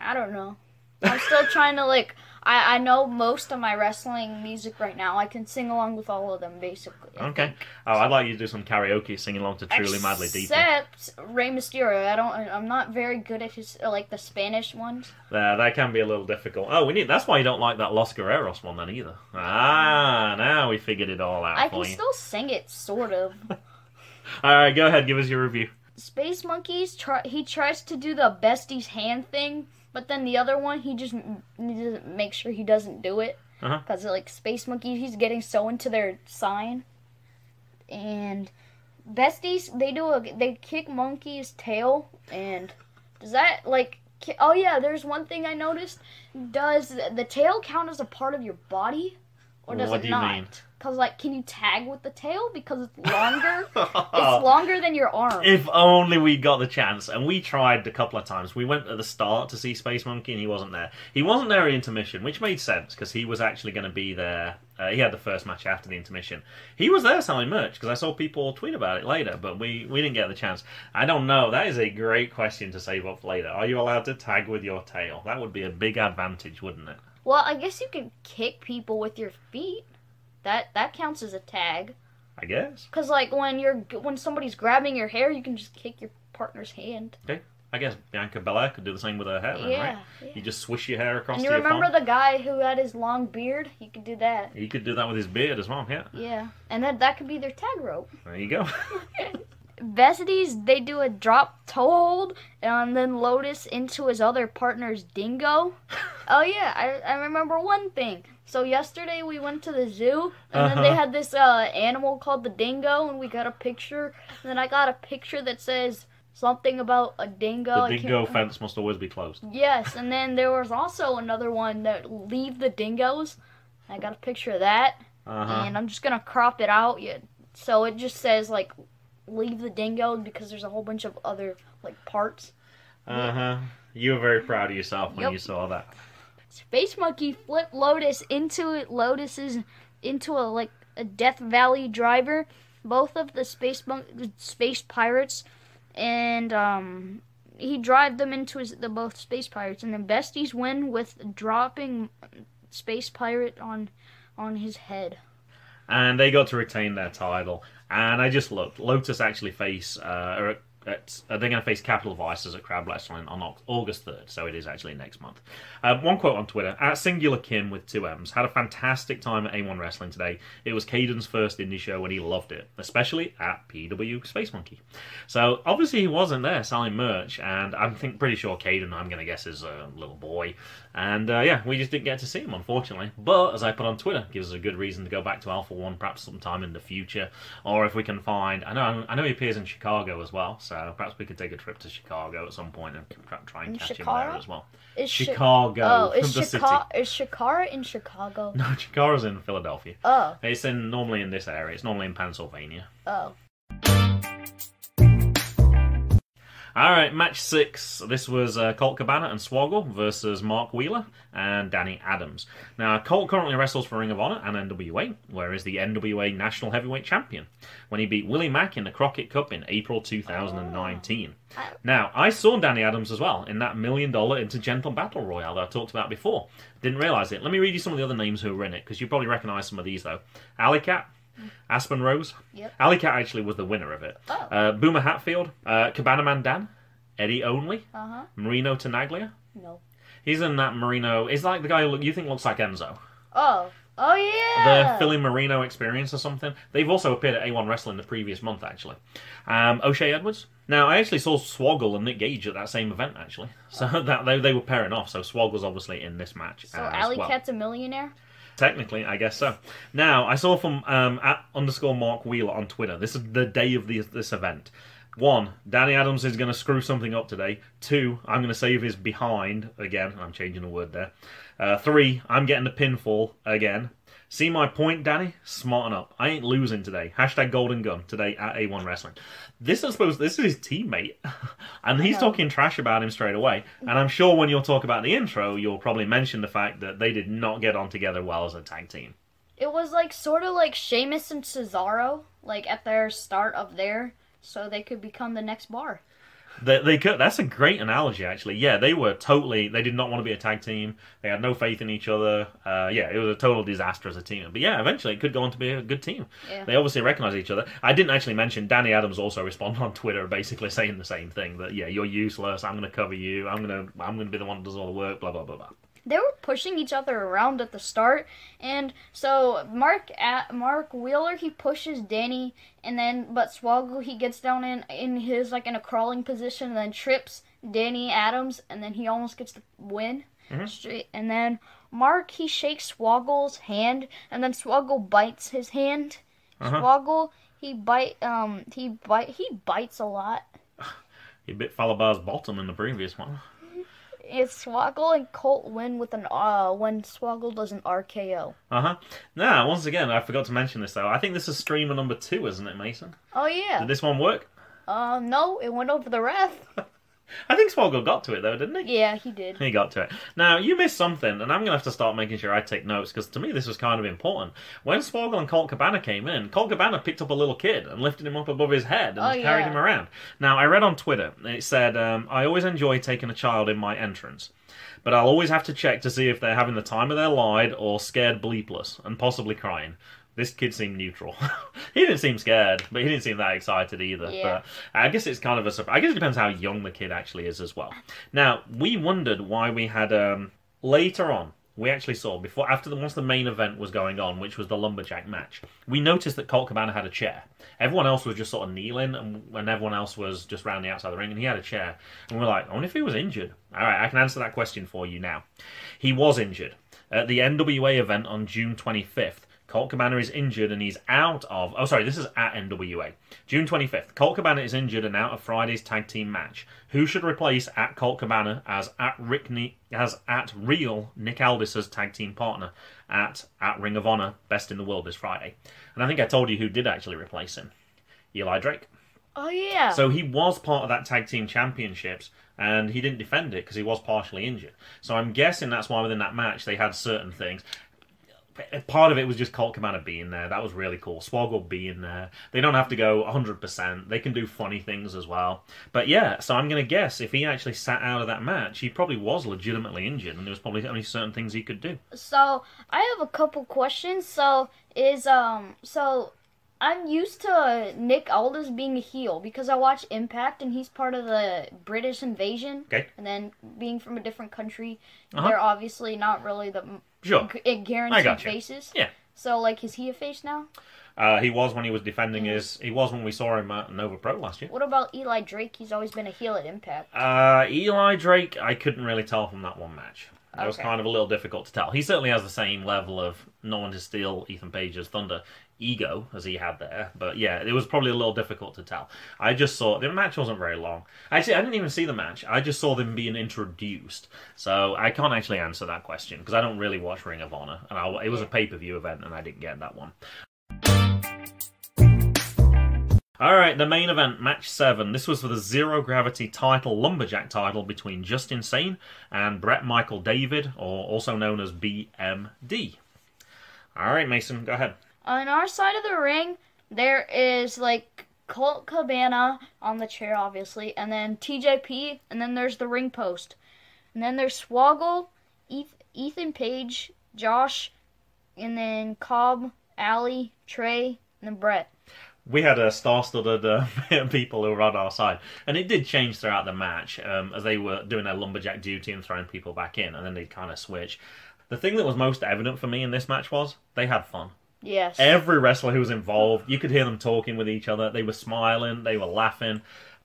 I don't know. I'm still trying to, I know most of my wrestling music right now. I can sing along with all of them, basically. Okay. Oh, I'd like you to do some karaoke, singing along to Truly Madly Deeply. Except Rey Mysterio. I'm not very good at his, the Spanish ones. That can be a little difficult. Oh, that's why you don't like that Los Guerreros one then either. Ah, now we figured it all out I for can you. still sing it, sort of. Alright, go ahead, give us your review. Space Monkeys, he tries to do the Besties hand thing. But then the other one, he just needs to make sure he doesn't do it. Because, Space Monkey, he's getting so into their sign. And Besties, they kick Monkey's tail. And does that, oh yeah, there's one thing I noticed. Does the tail count as a part of your body? Or does it not? What do you mean? Because, can you tag with the tail? Because it's longer. It's longer than your arm. If only we got the chance. And we tried a couple of times. We went at the start to see Space Monkey, and he wasn't there. He wasn't there at intermission, which made sense, because he was actually going to be there. He had the first match after the intermission. He was there selling merch, because I saw people tweet about it later, but we didn't get the chance. I don't know. That is a great question to save up for later. Are you allowed to tag with your tail? That would be a big advantage, wouldn't it? Well, I guess you can kick people with your feet. That counts as a tag. I guess. Because, when somebody's grabbing your hair, you can just kick your partner's hand. Okay. I guess Bianca Belair could do the same with her hair, then, right? Yeah. You just swish your hair across to your palm. And you remember the guy who had his long beard? He could do that. He could do that with his beard as well, yeah. Yeah. And that could be their tag rope. There you go. Besties, they do a drop toe hold, and then Lotus into his other partner's dingo. Oh yeah, I remember one thing. So yesterday we went to the zoo, and then they had this animal called the dingo, and we got a picture. And then I got a picture that says something about a dingo. The dingo fence must always be closed. Yes, and then there was also another one that leave the dingoes. I got a picture of that, and I'm just gonna crop it out. So it just says leave the dingo because there's a whole bunch of other parts. You were very proud of yourself when you saw that. Space Monkey flipped Lotus into a Death Valley driver. Both of the space pirates, and he drive them into both space pirates, and then Besties win with dropping Space Pirate on his head. And they got to retain their title. And I just looked. Lotus actually face they're going to face Capital Vices at Crowd Wrestling on August 3rd, so it is actually next month. One quote on Twitter, at Singular Kim with 2 M's, had a fantastic time at A1 Wrestling today. It was Caden's first indie show and he loved it, especially at PW Space Monkey. So obviously he wasn't there selling merch, and I'm pretty sure Caden, I'm going to guess, is a little boy. And yeah, we just didn't get to see him, unfortunately. But as I put on Twitter, gives us a good reason to go back to Alpha 1 perhaps sometime in the future, or if we can find, I know he appears in Chicago as well, so perhaps we could take a trip to Chicago at some point and try and catch him there as well. Chicago. Is the city. Is Shikara in Chicago? No, Chikara's in Philadelphia. Oh. It's normally in this area. It's normally in Pennsylvania. Oh. Alright, match 6. This was Colt Cabana and Swoggle versus Mark Wheeler and Danny Adams. Now, Colt currently wrestles for Ring of Honor and NWA, where he's the NWA National Heavyweight Champion, when he beat Willie Mack in the Crockett Cup in April 2019. Now, I saw Danny Adams as well in that $1 Million Intergentleman Battle Royale that I talked about before. Didn't realise it. Let me read you some of the other names who were in it, because you probably recognise some of these, though. Alley Cat, Aspen Rose. Yep. Alley Cat actually was the winner of it. Oh. Boomer Hatfield, Cabana Man Dan, Eddie Only, Uh-huh. Marino Tenaglia. No. He's in that Marino. He's like the guy you think looks like Enzo. Oh. Oh, yeah! The Philly Marino Experience or something. They've also appeared at A1 Wrestling the previous month, actually. O'Shea Edwards. Now, I actually saw Swoggle and Nick Gage at that same event, actually. So that they were pairing off, so Swoggle's obviously in this match So as Alley well. Cat's a millionaire? Technically, I guess so. Now, I saw from @_Mark Wheeler on Twitter. This is the day of this event. 1, Danny Adams is going to screw something up today. 2, I'm going to save his behind again. I'm changing a word there. 3, I'm getting the pinfall again. See my point, Danny? Smarten up. I ain't losing today. # Golden Gun today at A1 Wrestling. This is his teammate, and he's talking trash about him straight away. And I'm sure when you'll talk about the intro, you'll probably mention the fact that they did not get on together well as a tag team. It was like sort of like Sheamus and Cesaro, like at their start of their, so they could become the next bar. They could. That's a great analogy, actually. Yeah, they did not want to be a tag team. They had no faith in each other. Yeah, it was a total disaster as a team. But yeah, eventually it could go on to be a good team. Yeah. They obviously recognize each other. I didn't actually mention Danny Adams also responded on Twitter, basically saying the same thing, that yeah, you're useless. I'm going to cover you. I'm going to be the one that does all the work. Blah blah blah blah. They were pushing each other around at the start, and so Mark Wheeler, he pushes Danny, and then but Swoggle, he gets down in his like in a crawling position and then trips Danny Adams, and then he almost gets the win. Straight, and then Mark, he shakes Swoggle's hand, and then Swoggle bites his hand. Swoggle, he bites a lot. He bit Falabar's bottom in the previous one. It's Swoggle and Colt win with an when Swoggle does an RKO. Now, once again, I forgot to mention this though. I think this is streamer number 2, isn't it, Mason? Oh yeah. Did this one work? No, it went over the ref. I think Swoggle got to it though, didn't he? Yeah, he did. He got to it. Now, you missed something, and I'm going to have to start making sure I take notes, because to me this was kind of important. When Swoggle and Colt Cabana came in, Colt Cabana picked up a little kid and lifted him up above his head and just carried him around. Now, I read on Twitter, it said, I always enjoy taking a child in my entrance, but I'll always have to check to see if they're having the time of their life or scared bleepless, and possibly crying. This kid seemed neutral. He didn't seem scared, but he didn't seem that excited either. Yeah. But I guess it's kind of a surprise. I guess it depends how young the kid actually is as well. Now, we wondered why we had, later on, we actually saw, once the main event was going on, which was the Lumberjack match, we noticed that Colt Cabana had a chair. Everyone else was just sort of kneeling, and everyone else was just round the outside of the ring, and he had a chair. And we're like, I wonder if he was injured. All right, I can answer that question for you now. He was injured. At the NWA event on June 25th, Colt Cabana is injured and he's out of... Oh, sorry, this is at NWA. June 25th. Colt Cabana is injured and out of Friday's tag team match. Who should replace at Colt Cabana as at real Nick Aldis's tag team partner at Ring of Honor Best in the World this Friday? And I think I told you who did actually replace him. Eli Drake. Oh, yeah. So he was part of that tag team championships, and he didn't defend it because he was partially injured. So I'm guessing that's why within that match they had certain things. Part of it was just Colt Cabana being there. That was really cool. Swoggle being there. They don't have to go 100%. They can do funny things as well. But yeah, so I'm going to guess if he actually sat out of that match, he probably was legitimately injured, and there was probably only certain things he could do. So I have a couple questions. So I'm used to Nick Aldis being a heel because I watch Impact and he's part of the British invasion. Okay. And then being from a different country, Uh-huh. they're obviously not really the Sure. guaranteed faces. Yeah. So, like, is he a face now? He was when he was defending his... He was when we saw him at Nova Pro last year. What about Eli Drake? He's always been a heel at Impact. Eli Drake, I couldn't really tell from that one match. That was kind of a little difficult to tell. He certainly has the same level of no one to steal Ethan Page's thunder ego as he had there. But yeah, it was probably a little difficult to tell. I just saw... The match wasn't very long. Actually, I didn't even see the match. I just saw them being introduced. So I can't actually answer that question because I don't really watch Ring of Honor. And it was a pay-per-view event and I didn't get that one. Alright, the main event, match 7. This was for the Zero Gravity title, Lumberjack title, between Justin Sane and Brett Michael David, or also known as BMD. Alright, Mason, go ahead. On our side of the ring, there is, like, Colt Cabana on the chair, obviously, and then TJP, and then there's the ring post. And then there's Swoggle, Ethan Page, Josh, and then Cobb, Allie, Trey, and then Brett. We had a star-studded people who were on our side. And it did change throughout the match as they were doing their lumberjack duty and throwing people back in. And then they'd kind of switch. The thing that was most evident for me in this match was they had fun. Yes. Every wrestler who was involved, you could hear them talking with each other. They were smiling. They were laughing.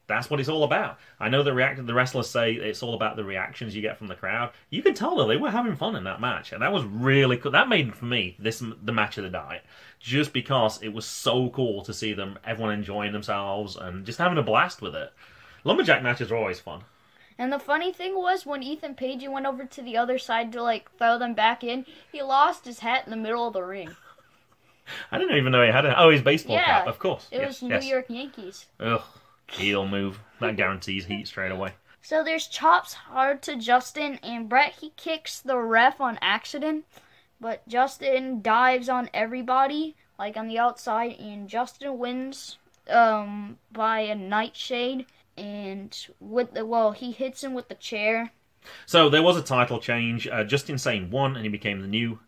That's what it's all about. I know the wrestlers say it's all about the reactions you get from the crowd. You could tell, though, they were having fun in that match. And that was really cool. That made, for me, the match of the night. Just because it was so cool to see them, everyone enjoying themselves and just having a blast with it. Lumberjack matches are always fun. And the funny thing was, when Ethan Page went over to the other side to, like, throw them back in, he lost his hat in the middle of the ring. I didn't even know he had it. Oh, his baseball cap, of course. It was New York Yankees. Ugh, heel move. That guarantees heat straight away. So there's chops hard to Justin, and Brett, he kicks the ref on accident. But Justin dives on everybody, like on the outside, and Justin wins by a nightshade. And he hits him with the chair. So there was a title change. Justin Sane won, and he became the new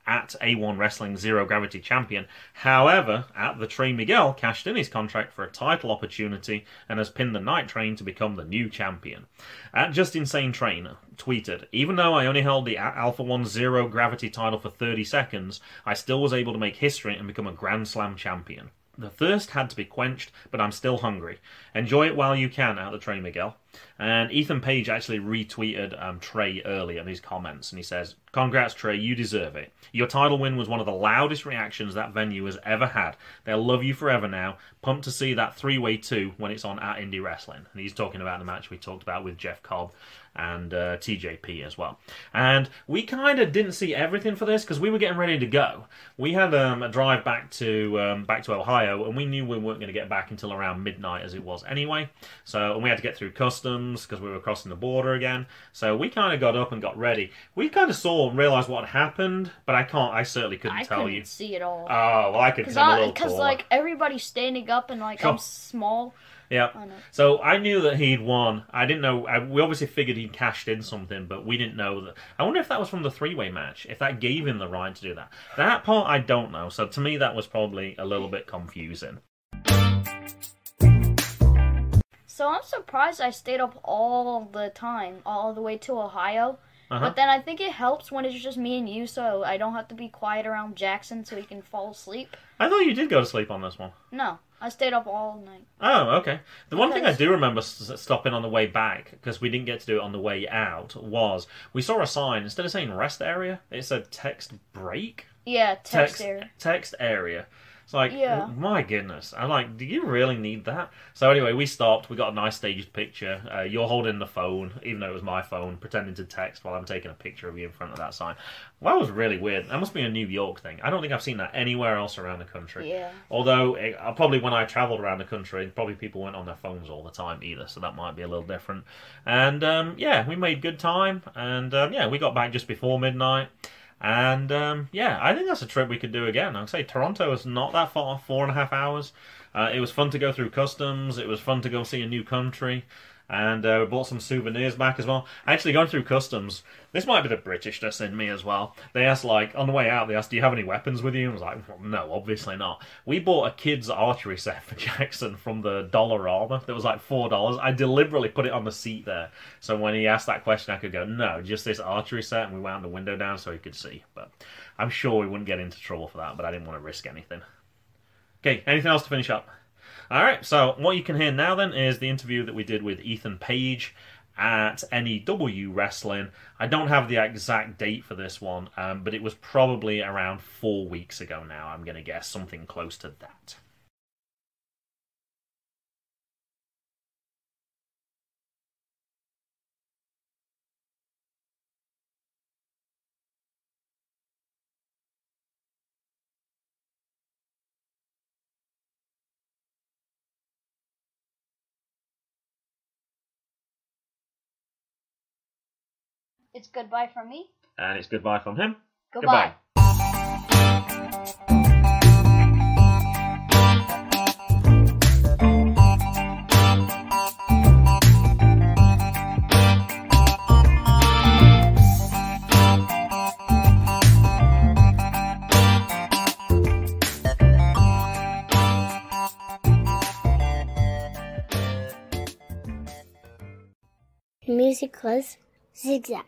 at A1 Wrestling Zero Gravity Champion. However, at the Trey Miguel cashed in his contract for a title opportunity and has pinned the Night Train to become the new champion. At Just Insane Trainer tweeted, "Even though I only held the Alpha 1 Zero Gravity title for 30 seconds, I still was able to make history and become a Grand Slam champion. The thirst had to be quenched, but I'm still hungry. Enjoy it while you can," out the Trey Miguel. And Ethan Page actually retweeted Trey earlier in his comments, and he says, "Congrats, Trey, you deserve it. Your title win was one of the loudest reactions that venue has ever had. They'll love you forever now. Pumped to see that three-way too when it's on at Indie Wrestling." And he's talking about the match we talked about with Jeff Cobb and TJP as well. And we kind of didn't see everything for this because we were getting ready to go. We had a drive back to Ohio, and we knew we weren't going to get back until around midnight as it was anyway. And we had to get through customs because we were crossing the border again. So we kind of got up and got ready. We kind of saw and realised what happened, but I certainly couldn't tell you. I couldn't see it all. Oh, well, I could because I'm a little taller. Because, like, everybody's standing up and, like, I'm small. Yeah. So I knew that he'd won. I didn't know. We obviously figured he'd cashed in something, but we didn't know that. I wonder if that was from the three-way match, if that gave him the right to do that. That part I don't know. So to me, that was probably a little bit confusing. So I'm surprised I stayed up all the time, all the way to Ohio. But then I think it helps when it's just me and you, so I don't have to be quiet around Jackson so he can fall asleep. I thought you did go to sleep on this one. No, I stayed up all night. Oh, okay. The one thing I do remember stopping on the way back, because we didn't get to do it on the way out, was we saw a sign. Instead of saying rest area, it said text break. Yeah, text area. Text area. It's like, my goodness. I'm like, do you really need that? So anyway, we stopped. We got a nice staged picture. You're holding the phone, even though it was my phone, pretending to text while I'm taking a picture of you in front of that sign. Well, that was really weird. That must be a New York thing. I don't think I've seen that anywhere else around the country. Yeah. Although, probably when I travelled around the country, probably people weren't on their phones all the time either, so that might be a little different. And, we made good time. And, we got back just before midnight. And, I think that's a trip we could do again. I'd say Toronto is not that far, 4.5 hours. It was fun to go through customs. It was fun to go see a new country. And we bought some souvenirs back as well. Actually, going through customs, this might be the Britishness in me as well. They asked, like, on the way out, they asked, do you have any weapons with you? And I was like, well, no, obviously not. We bought a kid's archery set for Jackson from the Dollarama. That was like $4. I deliberately put it on the seat there. So when he asked that question, I could go, no, just this archery set. And we wound the window down so he could see. But I'm sure we wouldn't get into trouble for that, but I didn't want to risk anything. Okay, anything else to finish up? Alright, so what you can hear now then is the interview that we did with Ethan Page at N.E.W. Wrestling. I don't have the exact date for this one, but it was probably around 4 weeks ago now, I'm going to guess, something close to that. It's goodbye from me. And it's goodbye from him. Goodbye. The music was Zigzag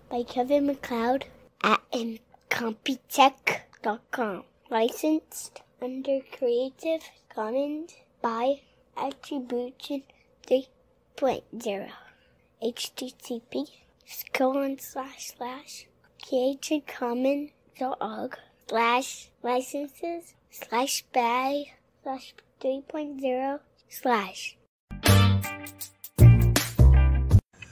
by Kevin MacLeod at incompetech.com. Licensed under Creative Commons by Attribution 3.0. http://creativecommons.org/licenses/by/3.0/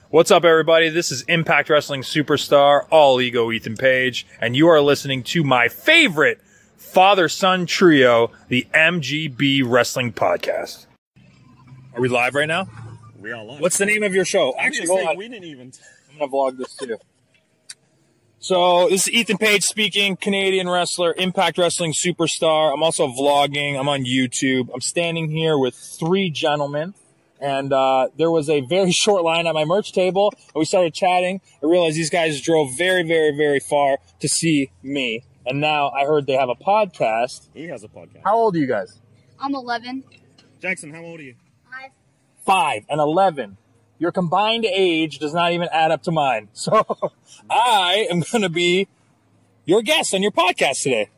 What's up, everybody? This is Impact Wrestling superstar, All Ego Ethan Page, and you are listening to my favorite father-son trio, the MGB Wrestling Podcast. Are we live right now? We are live. What's the name of your show? Actually, hold on. We didn't even. I'm going to vlog this too. So, this is Ethan Page speaking, Canadian wrestler, Impact Wrestling superstar. I'm also vlogging. I'm on YouTube. I'm standing here with three gentlemen. And there was a very short line at my merch table, and we started chatting. I realized these guys drove very, very, very far to see me. And now I heard they have a podcast. He has a podcast. How old are you guys? I'm 11. Jackson, how old are you? 5 and 11. Your combined age does not even add up to mine. So I am going to be your guest on your podcast today.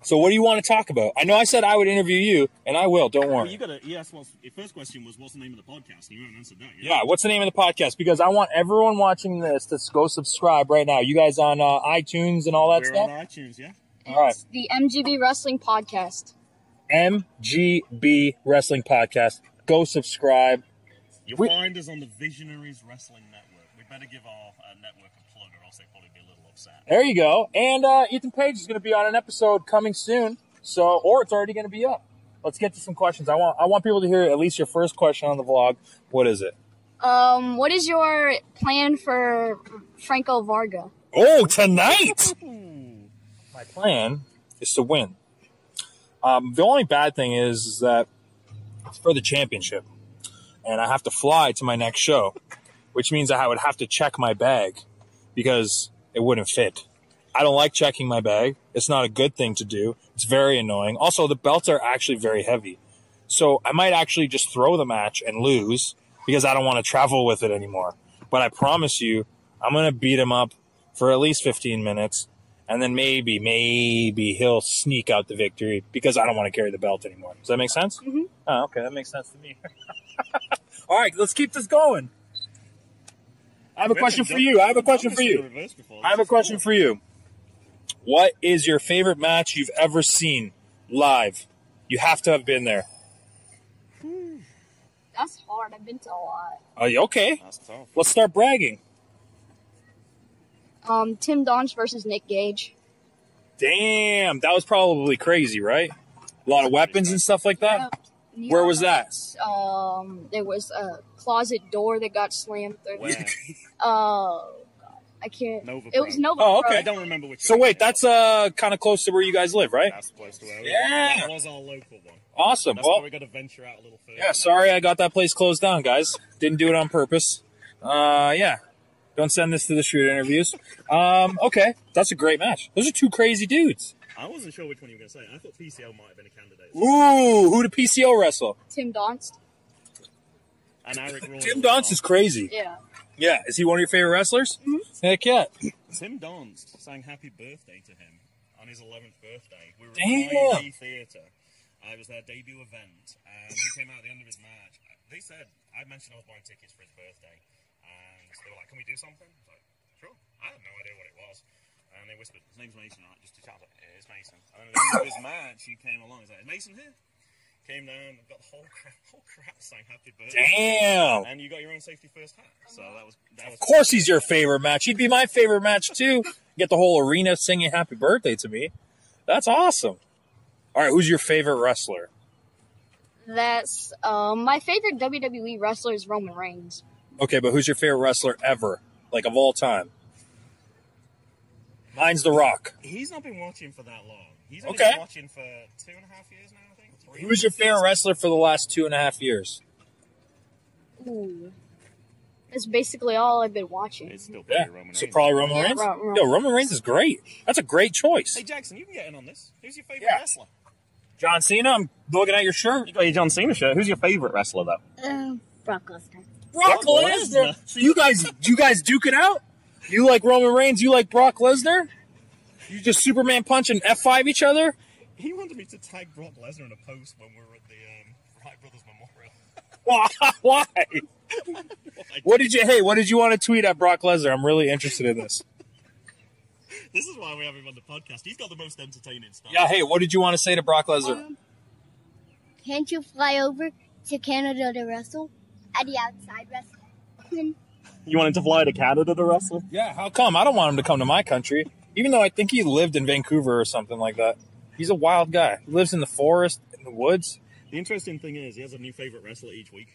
So what do you want to talk about? I know I said I would interview you, and I will. Don't worry. Well, your first question was, what's the name of the podcast? You haven't answered that yet. Yeah, what's the name of the podcast? Because I want everyone watching this to go subscribe right now. You guys on iTunes and all that stuff? We're on iTunes, yeah. All right. It's the MGB Wrestling Podcast. MGB Wrestling Podcast. Go subscribe. You'll find us on the Visionaries Wrestling Network. We better give our network a plug, or else they'll probably be a little upset. There you go. And Ethan Page is going to be on an episode coming soon. So, or it's already going to be up. Let's get to some questions. I want people to hear at least your first question on the vlog. What is it? What is your plan for Franco Varga? Oh, tonight! My plan is to win. The only bad thing is that it's for the championship. And I have to fly to my next show, which means I would have to check my bag because it wouldn't fit. I don't like checking my bag. It's not a good thing to do. It's very annoying. Also, the belts are actually very heavy. So I might actually just throw the match and lose because I don't want to travel with it anymore. But I promise you, I'm going to beat him up for at least 15 minutes. And then maybe he'll sneak out the victory because I don't want to carry the belt anymore. Does that make sense? Mm-hmm. Oh, okay. That makes sense to me. All right, let's keep this going. I have a question for you. What is your favorite match you've ever seen live? You have to have been there. That's hard. I've been to a lot. Okay. That's tough. Let's start bragging. Tim Donch versus Nick Gage. Damn, that was probably crazy, right? A lot of weapons and stuff like that? Yeah. Where was that? There was a closet door that got slammed through. Where? I I can't. Nova It was Pro. Nova. Oh, Pro. okay. I don't remember which. So one wait, it that's was. kind of close to where you guys live, right? That's close to where we Yeah. That was our local one. Awesome. That's Well, why we got to venture out a little further. yeah, sorry I got that place closed down, guys. Didn't do it on purpose. Yeah. Don't send this to the shoot interviews. Okay. That's a great match. Those are two crazy dudes. I wasn't sure which one you were going to say. I thought PCO might have been a candidate. Ooh, who did PCO wrestle? Tim Donst. And Eric Royal. Tim Donst is crazy. Yeah. Yeah. Is he one of your favorite wrestlers? Mm-hmm. Heck yeah. Tim Donst sang happy birthday to him on his 11th birthday. We were Damn. at the Theatre. It was their debut event, and he came out at the end of his match. They said, I mentioned I was buying tickets for his birthday, and they were like, can we do something? I was like, sure. I had no idea what it was. And they whispered, his name's Mason, right? Just to chat. I was like, yeah, it's Mason. And then at the end of his match, he came along. He's like, is Mason here? Came down, got the whole crowd sang happy birthday. Damn. And you got your own safety first hat. So that was Of course he's your favorite match. He'd be my favorite match, too. Get the whole arena singing happy birthday to me. That's awesome. All right, who's your favorite wrestler? That's my favorite WWE wrestler is Roman Reigns. Okay, but who's your favorite wrestler ever? Like, of all time? Mine's The Rock. He's not been watching for that long. He's only Okay. been watching for 2.5 years now, I think. 3. Who's your favorite wrestler for the last 2.5 years? Ooh. That's basically all I've been watching. It's still Yeah, probably Roman so Reigns. probably Roman Yeah, Reigns? Roman Yo, Roman Reigns is great. That's a great choice. Hey, Jackson, you can get in on this. Who's your favorite Yeah. wrestler? John Cena, I'm looking at your shirt. You got your John Cena shirt. Who's your favorite wrestler, though? Brock Lesnar. Brock Lesnar. So you guys duke it out? You like Roman Reigns, you like Brock Lesnar? You just Superman punch and F5 each other? He wanted me to tag Brock Lesnar in a post when we were at the Wright Brothers Memorial. Why? What did you want to tweet at Brock Lesnar? I'm really interested in this. This is why we have him on the podcast. He's got the most entertaining stuff. Yeah, hey, what did you want to say to Brock Lesnar? Can't you fly over to Canada to wrestle at the outside wrestling? You wanted to fly to Canada to wrestle? Yeah, how come? I don't want him to come to my country. Even though I think he lived in Vancouver or something like that. He's a wild guy. He lives in the forest, in the woods. The interesting thing is, he has a new favorite wrestler each week.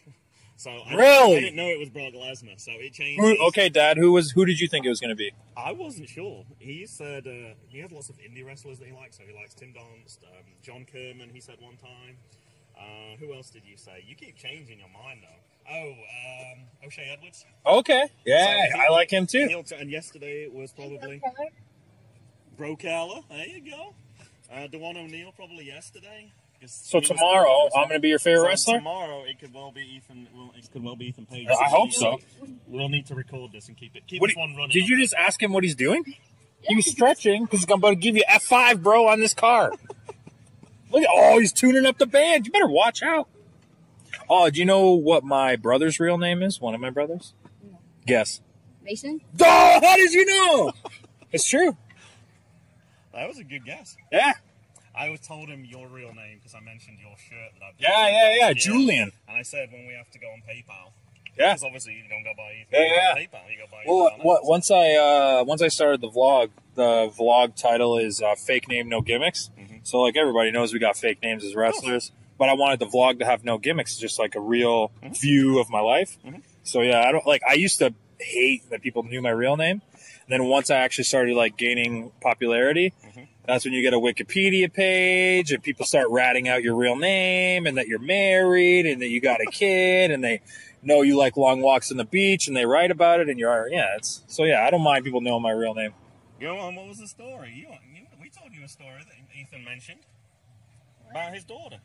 So Really? I didn't know it was Brock Lesnar, so it changed. Okay, Dad, who did you think it was going to be? I wasn't sure. He said he has lots of indie wrestlers that he likes. So he likes Tim Donst, John Kerman, he said one time. Who else did you say? You keep changing your mind, though. Oh, O'Shea Edwards. Okay. Yeah, So I like him too. And yesterday it was probably Bro Keller. There you go. Dewan O'Neill probably yesterday. So tomorrow, I'm going to be your favorite So wrestler? tomorrow it could well be Ethan. It could well be Ethan Page. I hope so. We'll need to record this and keep What this one running. Did you just ask him what he's doing? He was stretching because I'm about to give you F5, bro, on this car. Look at, he's tuning up the band. You better watch out. Oh, do you know what my brother's real name is? One of my brothers? No. Guess. Mason? Oh, how did you know? It's true. That was a good guess. Yeah. I was told him your real name because I mentioned your shirt that I've Yeah, Julian. And I said when we have to go on PayPal. Yeah. Because obviously you don't go by Ethan. Yeah. PayPal, you go by Well, once I started the vlog title is Fake Name No Gimmicks. Mm-hmm. So like everybody knows we got fake names as wrestlers, but I wanted the vlog to have no gimmicks, just like a real view of my life. Mm-hmm. So yeah, I used to hate that people knew my real name. And then once I actually started like gaining popularity, that's when you get a Wikipedia page and people start ratting out your real name and that you're married and that you got a kid and they know you like long walks on the beach and they write about it and I don't mind people knowing my real name. Go on, what was the story? We told you a story that Ethan mentioned about his daughter.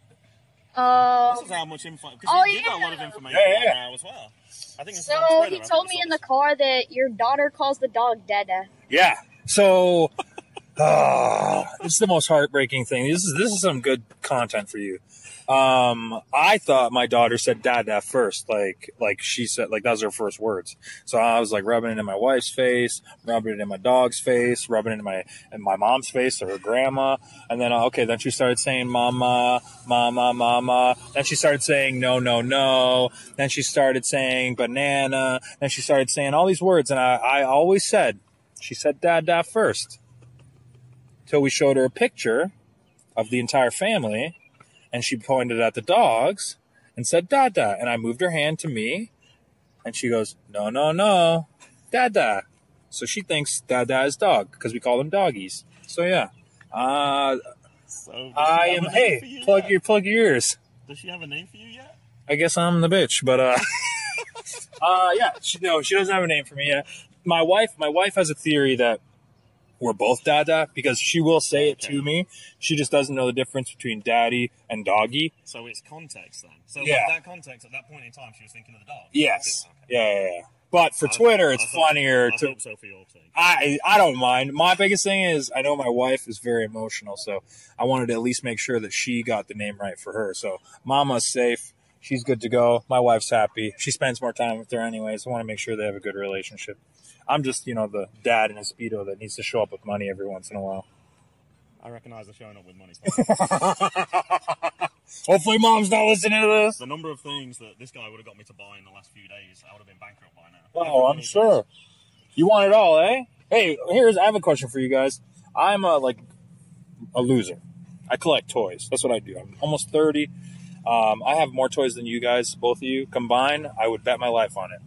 This is how much info, because you got a lot of information now as well. I think it's on So Twitter, he told me in the car that your daughter calls the dog Dada. Yeah. So this is the most heartbreaking thing. This is some good content for you. I thought my daughter said dada first, like she said, like that was her first words. So I was like rubbing it in my wife's face, rubbing it in my dog's face, rubbing it in my mom's face or her grandma. And then, then she started saying mama, mama, mama. Then she started saying no, no, no. Then she started saying banana. Then she started saying all these words. And I always said, she said dada first. Till we showed her a picture of the entire family. And she pointed at the dogs and said, Dada. And I moved her hand to me. And she goes, no, no, no, Dada. So she thinks Dada is dog because we call them doggies. So yeah. So I am. Hey, plug your ears. Does she have a name for you yet? I guess I'm the bitch, but yeah. She doesn't have a name for me yet. My wife has a theory that we're both Dada because she will say it to me. She just doesn't know the difference between daddy and doggy. So it's context then. So yeah. That context at that point in time, she was thinking of the dog. Yes. Okay. Yeah. But for Twitter, it's funnier to. I hope so for your sake. I don't mind. My biggest thing is I know my wife is very emotional, so I wanted to at least make sure that she got the name right for her. So Mama's safe. She's good to go. My wife's happy. She spends more time with her anyways. I want to make sure they have a good relationship. I'm just, the dad in a Speedo that needs to show up with money every once in a while. I recognize the showing up with money. Hopefully Mom's not listening to this. The number of things that this guy would have got me to buy in the last few days, I would have been bankrupt by now. Oh, I'm sure. You want it all, eh? Hey, I have a question for you guys. I'm a loser. I collect toys. That's what I do. I'm almost 30. I have more toys than you guys, both of you combined. I would bet my life on it.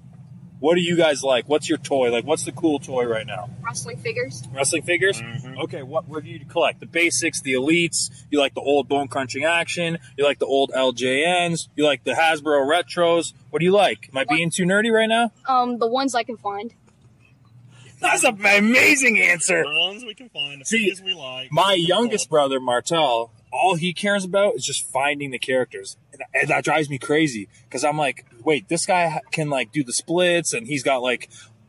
What do you guys like? What's your toy? What's the cool toy right now? Wrestling figures. Wrestling figures? Mm-hmm. Okay, what do you collect? The basics, the elites? You like the old bone-crunching action? You like the old LJNs? You like the Hasbro retros? What do you like? Am I being too nerdy right now? The ones I can find. That's an amazing answer. The ones we can find, the figures we like. My youngest brother, Martel, all he cares about is just finding the characters. And that drives me crazy because I'm like, wait, this guy can do the splits and he's got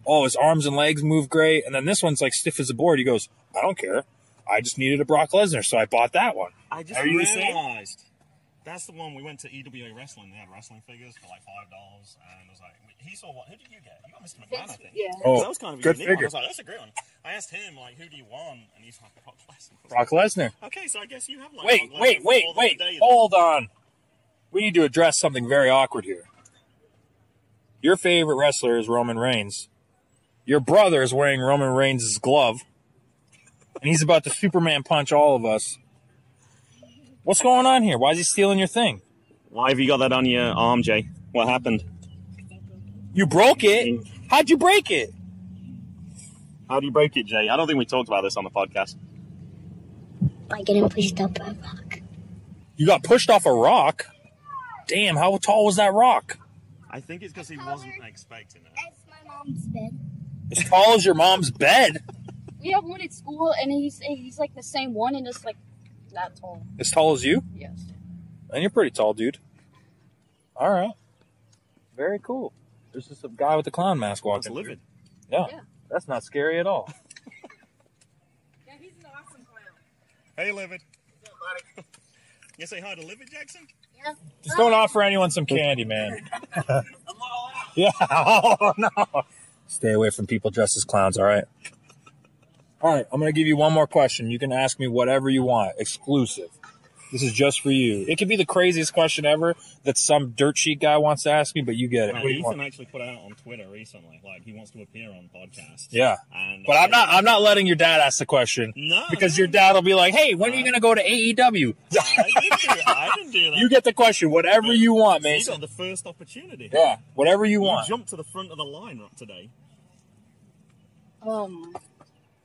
his arms and legs move great. And then this one's stiff as a board. He goes, I don't care. I just needed a Brock Lesnar, so I bought that one. I just realized that's the one we went to EWA Wrestling. They had wrestling figures for $5. And I was like, he saw what? Who did you get? You got Mr. McMahon, I think. Yeah. Oh, that was kind of a good unique figure. one. I was like, that's a great one. I asked him, who do you want? And he's like, Brock Lesnar. Brock Lesnar. Okay, so I guess you have Wait. Hold on. We need to address something very awkward here. Your favorite wrestler is Roman Reigns. Your brother is wearing Roman Reigns' glove. And he's about to Superman punch all of us. What's going on here? Why is he stealing your thing? Why have you got that on your arm, Jay? What happened? You broke it? How'd you break it? How do you break it, Jay? I don't think we talked about this on the podcast. By getting pushed up a rock. You got pushed off a rock? Damn, how tall was that rock? I think it's because he wasn't expecting it. That's my mom's bed. As tall as your mom's bed? We have one at school, and he's the same one, and it's that tall. As tall as you? Yes. And you're pretty tall, dude. All right. Very cool. There's just a guy with a clown mask walking. That's livid. Yeah. Yeah. That's not scary at all. Yeah, he's an awesome clown. Hey, Livid. What's up, buddy? You say hi to Livid, Jackson? Yeah. Just don't offer anyone some candy, man. I'm all out. Yeah. Oh, no. Stay away from people dressed as clowns, all right? All right, I'm going to give you one more question. You can ask me whatever you want. Exclusive. This is just for you. It could be the craziest question ever that some dirt sheet guy wants to ask me, but you get it. No, What do you Ethan want? actually put out on Twitter recently, he wants to appear on podcasts. Yeah. And, But I'm not letting your dad ask the question. No. Because your dad will be like, hey, when are you going to go to AEW? I didn't do that. You get the question, whatever you want, You Mason. got the first opportunity. Yeah, whatever you You want. jumped to the front of the line today.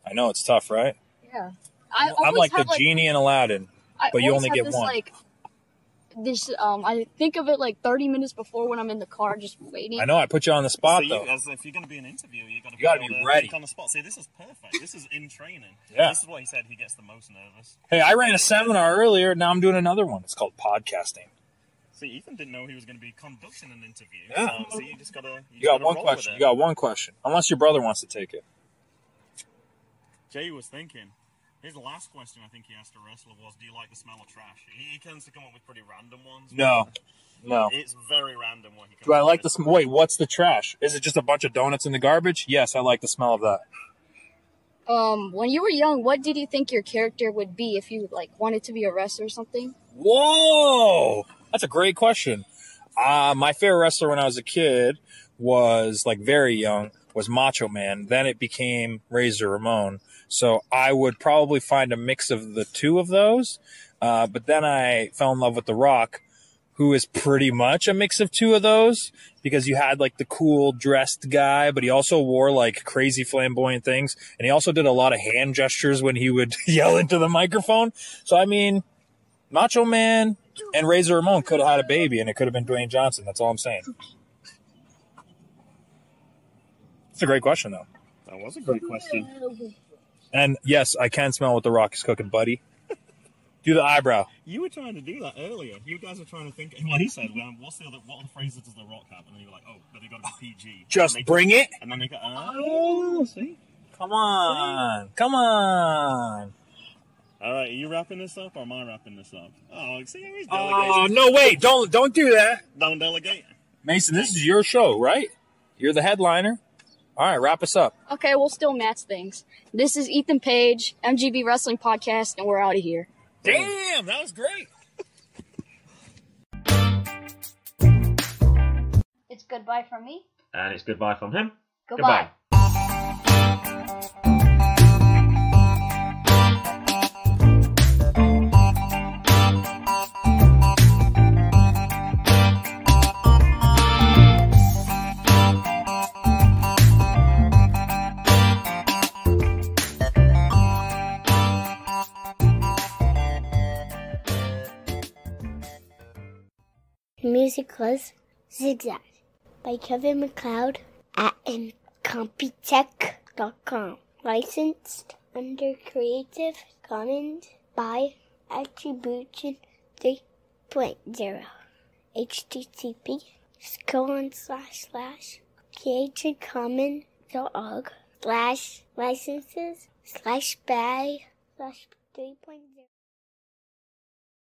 I know, it's tough, right? Yeah. I'm like the genie in Aladdin, but you only get one. I think of it 30 minutes before when I'm in the car just waiting. I know, I put you on the spot, So though. if you're going to be an interview, you got gotta to be ready. on the spot. See, this is perfect. This is in training. Yeah. This is what he said he gets the most nervous. Hey, I ran a seminar earlier, now I'm doing another one. It's called podcasting. See, Ethan didn't know he was going to be conducting an interview. Yeah. So you just got to. You got one question. You got one question. Unless your brother wants to take it. Jay was thinking. His last question, I think he asked a wrestler was, "Do you like the smell of trash?" He tends to come up with pretty random ones. No. It's very random what he comes Do I up like with. the Wait, what's the trash? Is it just a bunch of donuts in the garbage? Yes, I like the smell of that. When you were young, what did you think your character would be if you wanted to be a wrestler or something? Whoa! That's a great question. My favorite wrestler when I was a kid was very young, was Macho Man. Then it became Razor Ramon. So I would probably find a mix of the two of those. But then I fell in love with The Rock, who is pretty much a mix of two of those, because you had like the cool dressed guy, but he also wore like crazy flamboyant things. And he also did a lot of hand gestures when he would yell into the microphone. So, I mean, Macho Man and Razor Ramon could have had a baby, and it could have been Dwayne Johnson. That's all I'm saying. It's a great question, though. That was a great question. And yes, I can smell what The Rock is cooking, buddy. Do the eyebrow. You were trying to do that earlier. You guys were trying to think. Well, he said, what other phrases does The Rock have? And then you were like, oh, but they got to be PG. Just bring it. And then they go, oh, see? Come on. Come on. All right, are you wrapping this up or am I wrapping this up? Oh, see, he's delegating. Oh, no, wait. Don't do that. Don't delegate. Mason, this is your show, right? You're the headliner. All right, wrap us up. Okay, we'll still match things. This is Ethan Page, MGB Wrestling Podcast, and we're out of here. Damn, that was great. It's goodbye from me. And it's goodbye from him. Goodbye. Music was Zigzag by Kevin MacLeod at incompetech.com. Licensed under Creative Commons by Attribution 3.0. http://creativecommons.org/licenses/by/3.0